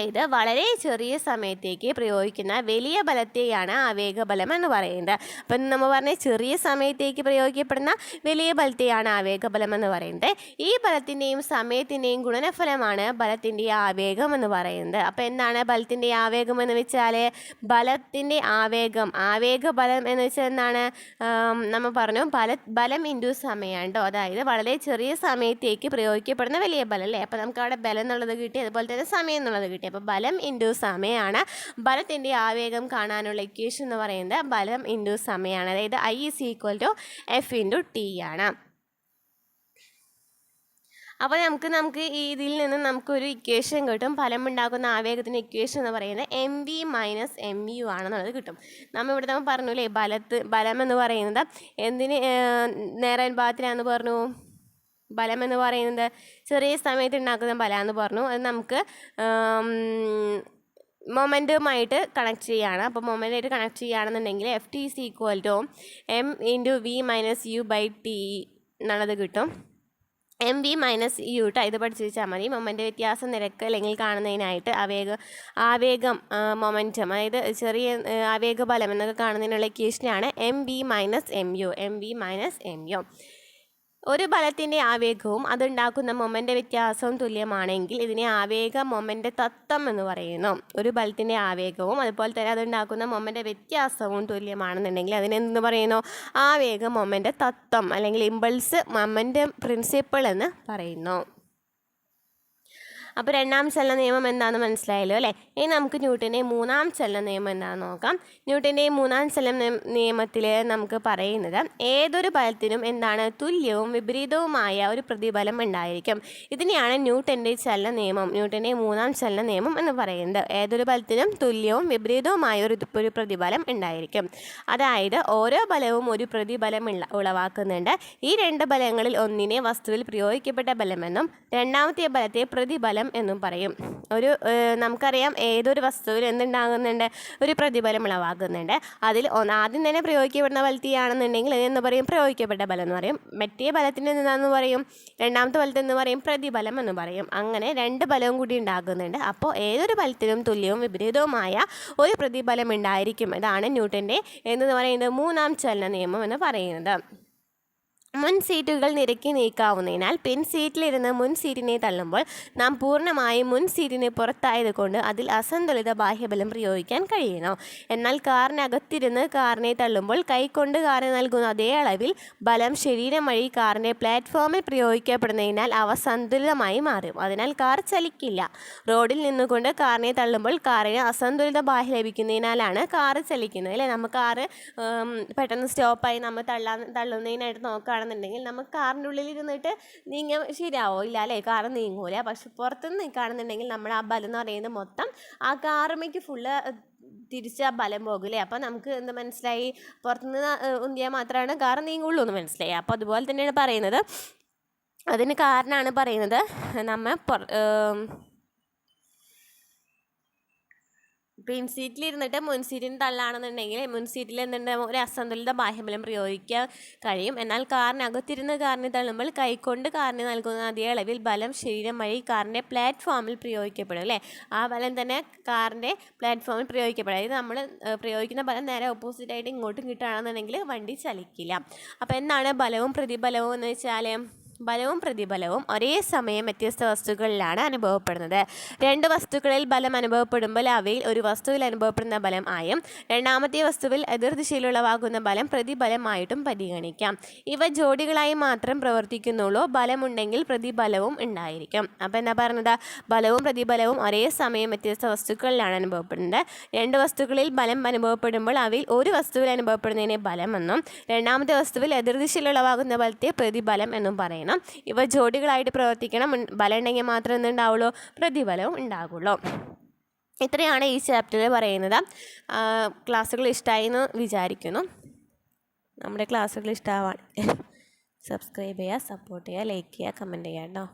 ഇത് വളരെ ചെറിയ സമയത്തേക്ക് പ്രയോഗിക്കുന്ന വലിയ ബലത്തെയാണ് ആവേഗബലം എന്ന് പറയുന്നത്. അപ്പം നമ്മൾ പറഞ്ഞ ചെറിയ സമയത്തേക്ക് പ്രയോഗിക്കപ്പെടുന്ന വലിയ ബലത്തെയാണ് ആവേഗബലം എന്ന് പറയുന്നത്. ഈ ബലത്തിൻ്റെയും സമയത്തിൻ്റെയും ഗുണനഫലമാണ് ബലത്തിൻ്റെ ആവേഗം എന്ന് പറയുന്നത്. അപ്പോൾ എന്താണ് ബലത്തിൻ്റെ ആവേഗം എന്ന് വെച്ചാൽ? ബലത്തിൻ്റെ ആവേഗബലം എന്ന് വെച്ചാൽ എന്താണ്? നമ്മൾ പറഞ്ഞു ബലം ഇൻറ്റു സമയമാണ് കേട്ടോ. അതായത് വളരെ ചെറിയ സമയത്തേക്ക് പ്രയോഗിക്കപ്പെടുന്ന വലിയ ബലം അല്ലേ. അപ്പോൾ നമുക്ക് അവിടെ ബലം എന്നുള്ളത് കിട്ടി, അതുപോലെ തന്നെ സമയം എന്നുള്ളത് കിട്ടി. അപ്പോൾ ബലം ഇൻറ്റു സമയമാണ് ബലത്തിൻ്റെ ആവേഗം കാണാനുള്ള ഇക്വേഷൻ എന്ന് പറയുന്നത് ബലം ഇൻറ്റു സമയമാണ്. അതായത് I=F×T ആണ്. അപ്പോൾ നമുക്ക് ഇതിൽ നിന്ന് നമുക്കൊരു ഇക്വേഷൻ കിട്ടും. ഫലം ഉണ്ടാക്കുന്ന ആവേഗത്തിൻ്റെ ഇക്വേഷൻ എന്ന് പറയുന്നത് MV - MU ആണെന്നുള്ളത് കിട്ടും. ഇവിടെ നമ്മൾ പറഞ്ഞു അല്ലേ, ബലം എന്ന് പറയുന്നത് എന്തിന് നേരാനുപാതത്തിലാണെന്ന് പറഞ്ഞു. ബലം എന്ന് പറയുന്നത് ചെറിയ സമയത്ത് ഉണ്ടാക്കുന്ന ബലമാണെന്ന് പറഞ്ഞു. അത് നമുക്ക് മൊമെൻറ്റുമായിട്ട് കണക്ട് ചെയ്യുകയാണ്. അപ്പോൾ മൊമെൻ്റായിട്ട് കണക്ട് ചെയ്യുകയാണെന്നുണ്ടെങ്കിൽ Ft=M×V - U/T എന്നുള്ളത് കിട്ടും. MV - U ഇത് പഠിച്ചു വെച്ചാൽ മതി. മൊമെൻ്റ് വ്യത്യാസം നിരക്ക് അല്ലെങ്കിൽ കാണുന്നതിനായിട്ട് ആവേഗം മൊമെൻറ്റം, അതായത് ചെറിയ ആവേഗ ബലം എന്നൊക്കെ കാണുന്നതിനുള്ള ഇക്വേഷനാണ് MV - MU. ഒരു ബലത്തിൻ്റെ ആവേഗവും അതുണ്ടാക്കുന്ന മൊമെൻ്റ് വ്യത്യാസവും തുല്യമാണെങ്കിൽ ഇതിനെ ആവേഗ മൊമെൻ്റ് തത്വം എന്ന് പറയുന്നു. ഒരു ബലത്തിൻ്റെ ആവേഗവും അതുപോലെ തന്നെ അതുണ്ടാക്കുന്ന മൊമെൻ്റ് വ്യത്യാസവും തുല്യമാണെന്നുണ്ടെങ്കിൽ അതിനെന്തെന്ന് പറയുന്നു? ആവേഗ മൊമെൻ്റ് തത്വം അല്ലെങ്കിൽ ഇമ്പൾസ് മൊമെൻ്റ് പ്രിൻസിപ്പിൾ എന്ന് പറയുന്നു. അപ്പോൾ രണ്ടാം ചലന നിയമം എന്താണെന്ന് മനസ്സിലായല്ലോ അല്ലേ? ഇനി നമുക്ക് ന്യൂട്ടൻ്റെ മൂന്നാം ചലന നിയമം എന്താണെന്ന് നോക്കാം. ന്യൂട്ടൻ്റെ മൂന്നാം ചലന നിയമത്തിൽ നമുക്ക് പറയുന്നത് ഏതൊരു ബലത്തിനും എന്താണ് തുല്യവും വിപരീതവുമായ ഒരു പ്രതിബലം ഉണ്ടായിരിക്കും. ഇതിനെയാണ് ന്യൂട്ടൻ്റെ ചലന നിയമം, ന്യൂട്ടൻ്റെ മൂന്നാം ചലന നിയമം എന്ന് പറയുന്നത്. ഏതൊരു ബലത്തിനും തുല്യവും വിപരീതവുമായ ഒരു പ്രതിബലം ഉണ്ടായിരിക്കും. അതായത് ഓരോ ബലവും ഒരു പ്രതിബലം ഉളവാക്കുന്നുണ്ട്. ഈ രണ്ട് ബലങ്ങളിൽ ഒന്നിനെ വസ്തുവിൽ പ്രയോഗിക്കപ്പെട്ട ബലമെന്നും രണ്ടാമത്തെ ബലത്തെ പ്രതിബലം എന്നും പറയും. നമുക്കറിയാം ഏതൊരു വസ്തുവിൽ എന്തുണ്ടാകുന്നുണ്ട്? ഒരു പ്രതിബലം ഉളവാകുന്നുണ്ട്. അതിൽ ആദ്യം തന്നെ പ്രയോഗിക്കപ്പെടുന്ന ബലത്തെയാണെന്നുണ്ടെങ്കിൽ എന്ന് പറയും പ്രയോഗിക്കപ്പെട്ട ബലം എന്ന് പറയും. മറ്റേ ബലത്തിന് എന്താണെന്ന് പറയും? രണ്ടാമത്തെ ബലത്തിൽ എന്ന് പറയും പ്രതിബലം എന്ന് പറയും. അങ്ങനെ രണ്ട് ബലവും കൂടി ഉണ്ടാകുന്നുണ്ട്. അപ്പോൾ ഏതൊരു ബലത്തിനും തുല്യവും വിപരീതവുമായ ഒരു പ്രതിബലം ഉണ്ടായിരിക്കും. ഇതാണ് ന്യൂട്ടൻ്റെ എന്ന് പറയുന്നത് മൂന്നാം ചലന നിയമം എന്ന് പറയുന്നത്. മുൻ സീറ്റുകൾ നിരക്കി നീക്കാവുന്നതിനാൽ പിൻ സീറ്റിലിരുന്ന് മുൻ സീറ്റിനെ തള്ളുമ്പോൾ നാം പൂർണ്ണമായും മുൻ സീറ്റിന് പുറത്തായതുകൊണ്ട് അതിൽ അസന്തുലിത ബാഹ്യബലം പ്രയോഗിക്കാൻ കഴിയണം. എന്നാൽ കാറിനകത്തിരുന്ന് കാറിനെ തള്ളുമ്പോൾ കൈകൊണ്ട് കാറിന് നൽകുന്ന അതേ അളവിൽ ബലം ശരീരം വഴി കാറിൻ്റെ പ്ലാറ്റ്ഫോമിൽ പ്രയോഗിക്കപ്പെടുന്നതിനാൽ അവ സന്തുലിതമായി മാറും. അതിനാൽ കാർ ചലിക്കില്ല. റോഡിൽ നിന്നുകൊണ്ട് കാറിനെ തള്ളുമ്പോൾ കാറിന് അസന്തുലിത ബാഹ്യം ലഭിക്കുന്നതിനാലാണ് കാറ് ചലിക്കുന്നത് അല്ലേ? നമ്മൾ കാറ് പെട്ടെന്ന് സ്റ്റോപ്പായി നമ്മൾ തള്ളുന്നതിനായിട്ട് നോക്കുകയാണെന്നുണ്ടെങ്കിൽ നമുക്ക് കാറിൻ്റെ ഉള്ളിൽ ഇരുന്നിട്ട് നീങ്ങാൻ ശരിയാവോ? ഇല്ല അല്ലേ? കാറ് നീങ്ങൂല. പക്ഷെ പുറത്തുനിന്ന് നിൽക്കുകയാണെന്നുണ്ടെങ്കിൽ നമ്മൾ ആ ബലം എന്ന് പറയുന്നത് മൊത്തം ആ കാറുമേക്ക് ഫുള്ള് തിരിച്ച് ആ ബലം പോകില്ലേ? അപ്പോൾ നമുക്ക് എന്ത് മനസ്സിലായി? പുറത്തുനിന്ന് ഉന്തിയാൽ മാത്രമാണ് കാർ നീങ്ങുള്ളൂ എന്ന് മനസ്സിലായി. അപ്പോൾ അതുപോലെ തന്നെയാണ് പറയുന്നത്. അതിന് കാരണമാണ് പറയുന്നത് നമ്മൾ പിൻ സീറ്റിലിരുന്നിട്ട് മുൻ സീറ്റിന് തള്ളാണെന്നുണ്ടെങ്കിൽ മുൻ സീറ്റിൽ എന്തുണ്ട്? ഒരു അസന്തുലിത ബാഹ്യബലം പ്രയോഗിക്കാൻ കഴിയും. എന്നാൽ കാറിനകത്തിരുന്ന് കാറിനെ തള്ളുമ്പോൾ കൈകൊണ്ട് കാറിന് നൽകുന്ന അതേ അളവിൽ ബലം ശരീരം വഴി കാറിൻ്റെ പ്ലാറ്റ്ഫോമിൽ പ്രയോഗിക്കപ്പെടും അല്ലേ? ആ ബലം തന്നെ കാറിൻ്റെ പ്ലാറ്റ്ഫോമിൽ പ്രയോഗിക്കപ്പെടും. അതായത് നമ്മൾ പ്രയോഗിക്കുന്ന ബലം നേരെ ഓപ്പോസിറ്റായിട്ട് ഇങ്ങോട്ടും കിട്ടുകയാണെന്നുണ്ടെങ്കിൽ വണ്ടി ചലിക്കില്ല. അപ്പോൾ എന്താണ് ബലവും പ്രതിബലവും എന്ന് വെച്ചാൽ? ബലവും പ്രതിബലവും ഒരേ സമയം വ്യത്യസ്ത വസ്തുക്കളിലാണ് അനുഭവപ്പെടുന്നത്. രണ്ട് വസ്തുക്കളിൽ ബലം അനുഭവപ്പെടുമ്പോൾ അവയിൽ ഒരു വസ്തുവിൽ അനുഭവപ്പെടുന്ന ബലം ആയും രണ്ടാമത്തെ വസ്തുവിൽ എതിർദിശയിലുളവാകുന്ന ബലം പ്രതിബലമായിട്ടും പരിഗണിക്കാം. ഇവ ജോഡികളായി മാത്രം പ്രവർത്തിക്കുന്നുള്ളൂ. ബലമുണ്ടെങ്കിൽ പ്രതിബലവും ഉണ്ടായിരിക്കും. അപ്പോൾ എന്താ പറഞ്ഞത്? ബലവും പ്രതിബലവും ഒരേ സമയം വ്യത്യസ്ത വസ്തുക്കളിലാണ് അനുഭവപ്പെടുന്നത്. രണ്ട് വസ്തുക്കളിൽ ബലം അനുഭവപ്പെടുമ്പോൾ അവയിൽ ഒരു വസ്തുവിൽ അനുഭവപ്പെടുന്നതിനെ ബലമെന്നും രണ്ടാമത്തെ വസ്തുവിൽ എതിർദിശയിലുളവാകുന്ന ബലത്തെ പ്രതിബലം എന്നും പറയണം. ഇവ ജോഡികളായിട്ട് പ്രവർത്തിക്കണം. ബലം ഉണ്ടെങ്കിൽ മാത്രമേ എന്തുണ്ടാവുള്ളൂ? പ്രതിബലവും ഉണ്ടാകുള്ളൂ. ഇത്രയാണ് ഈ ചാപ്റ്ററിൽ പറയുന്നത്. ക്ലാസ്സുകൾ ഇഷ്ടമായി എന്ന് വിചാരിക്കുന്നു. നമ്മുടെ ക്ലാസ്സുകൾ ഇഷ്ടമാവാൻ സബ്സ്ക്രൈബ് ചെയ്യുക, സപ്പോർട്ട് ചെയ്യുക, ലൈക്ക് ചെയ്യുക, കമൻറ്റ് ചെയ്യുക കേട്ടോ.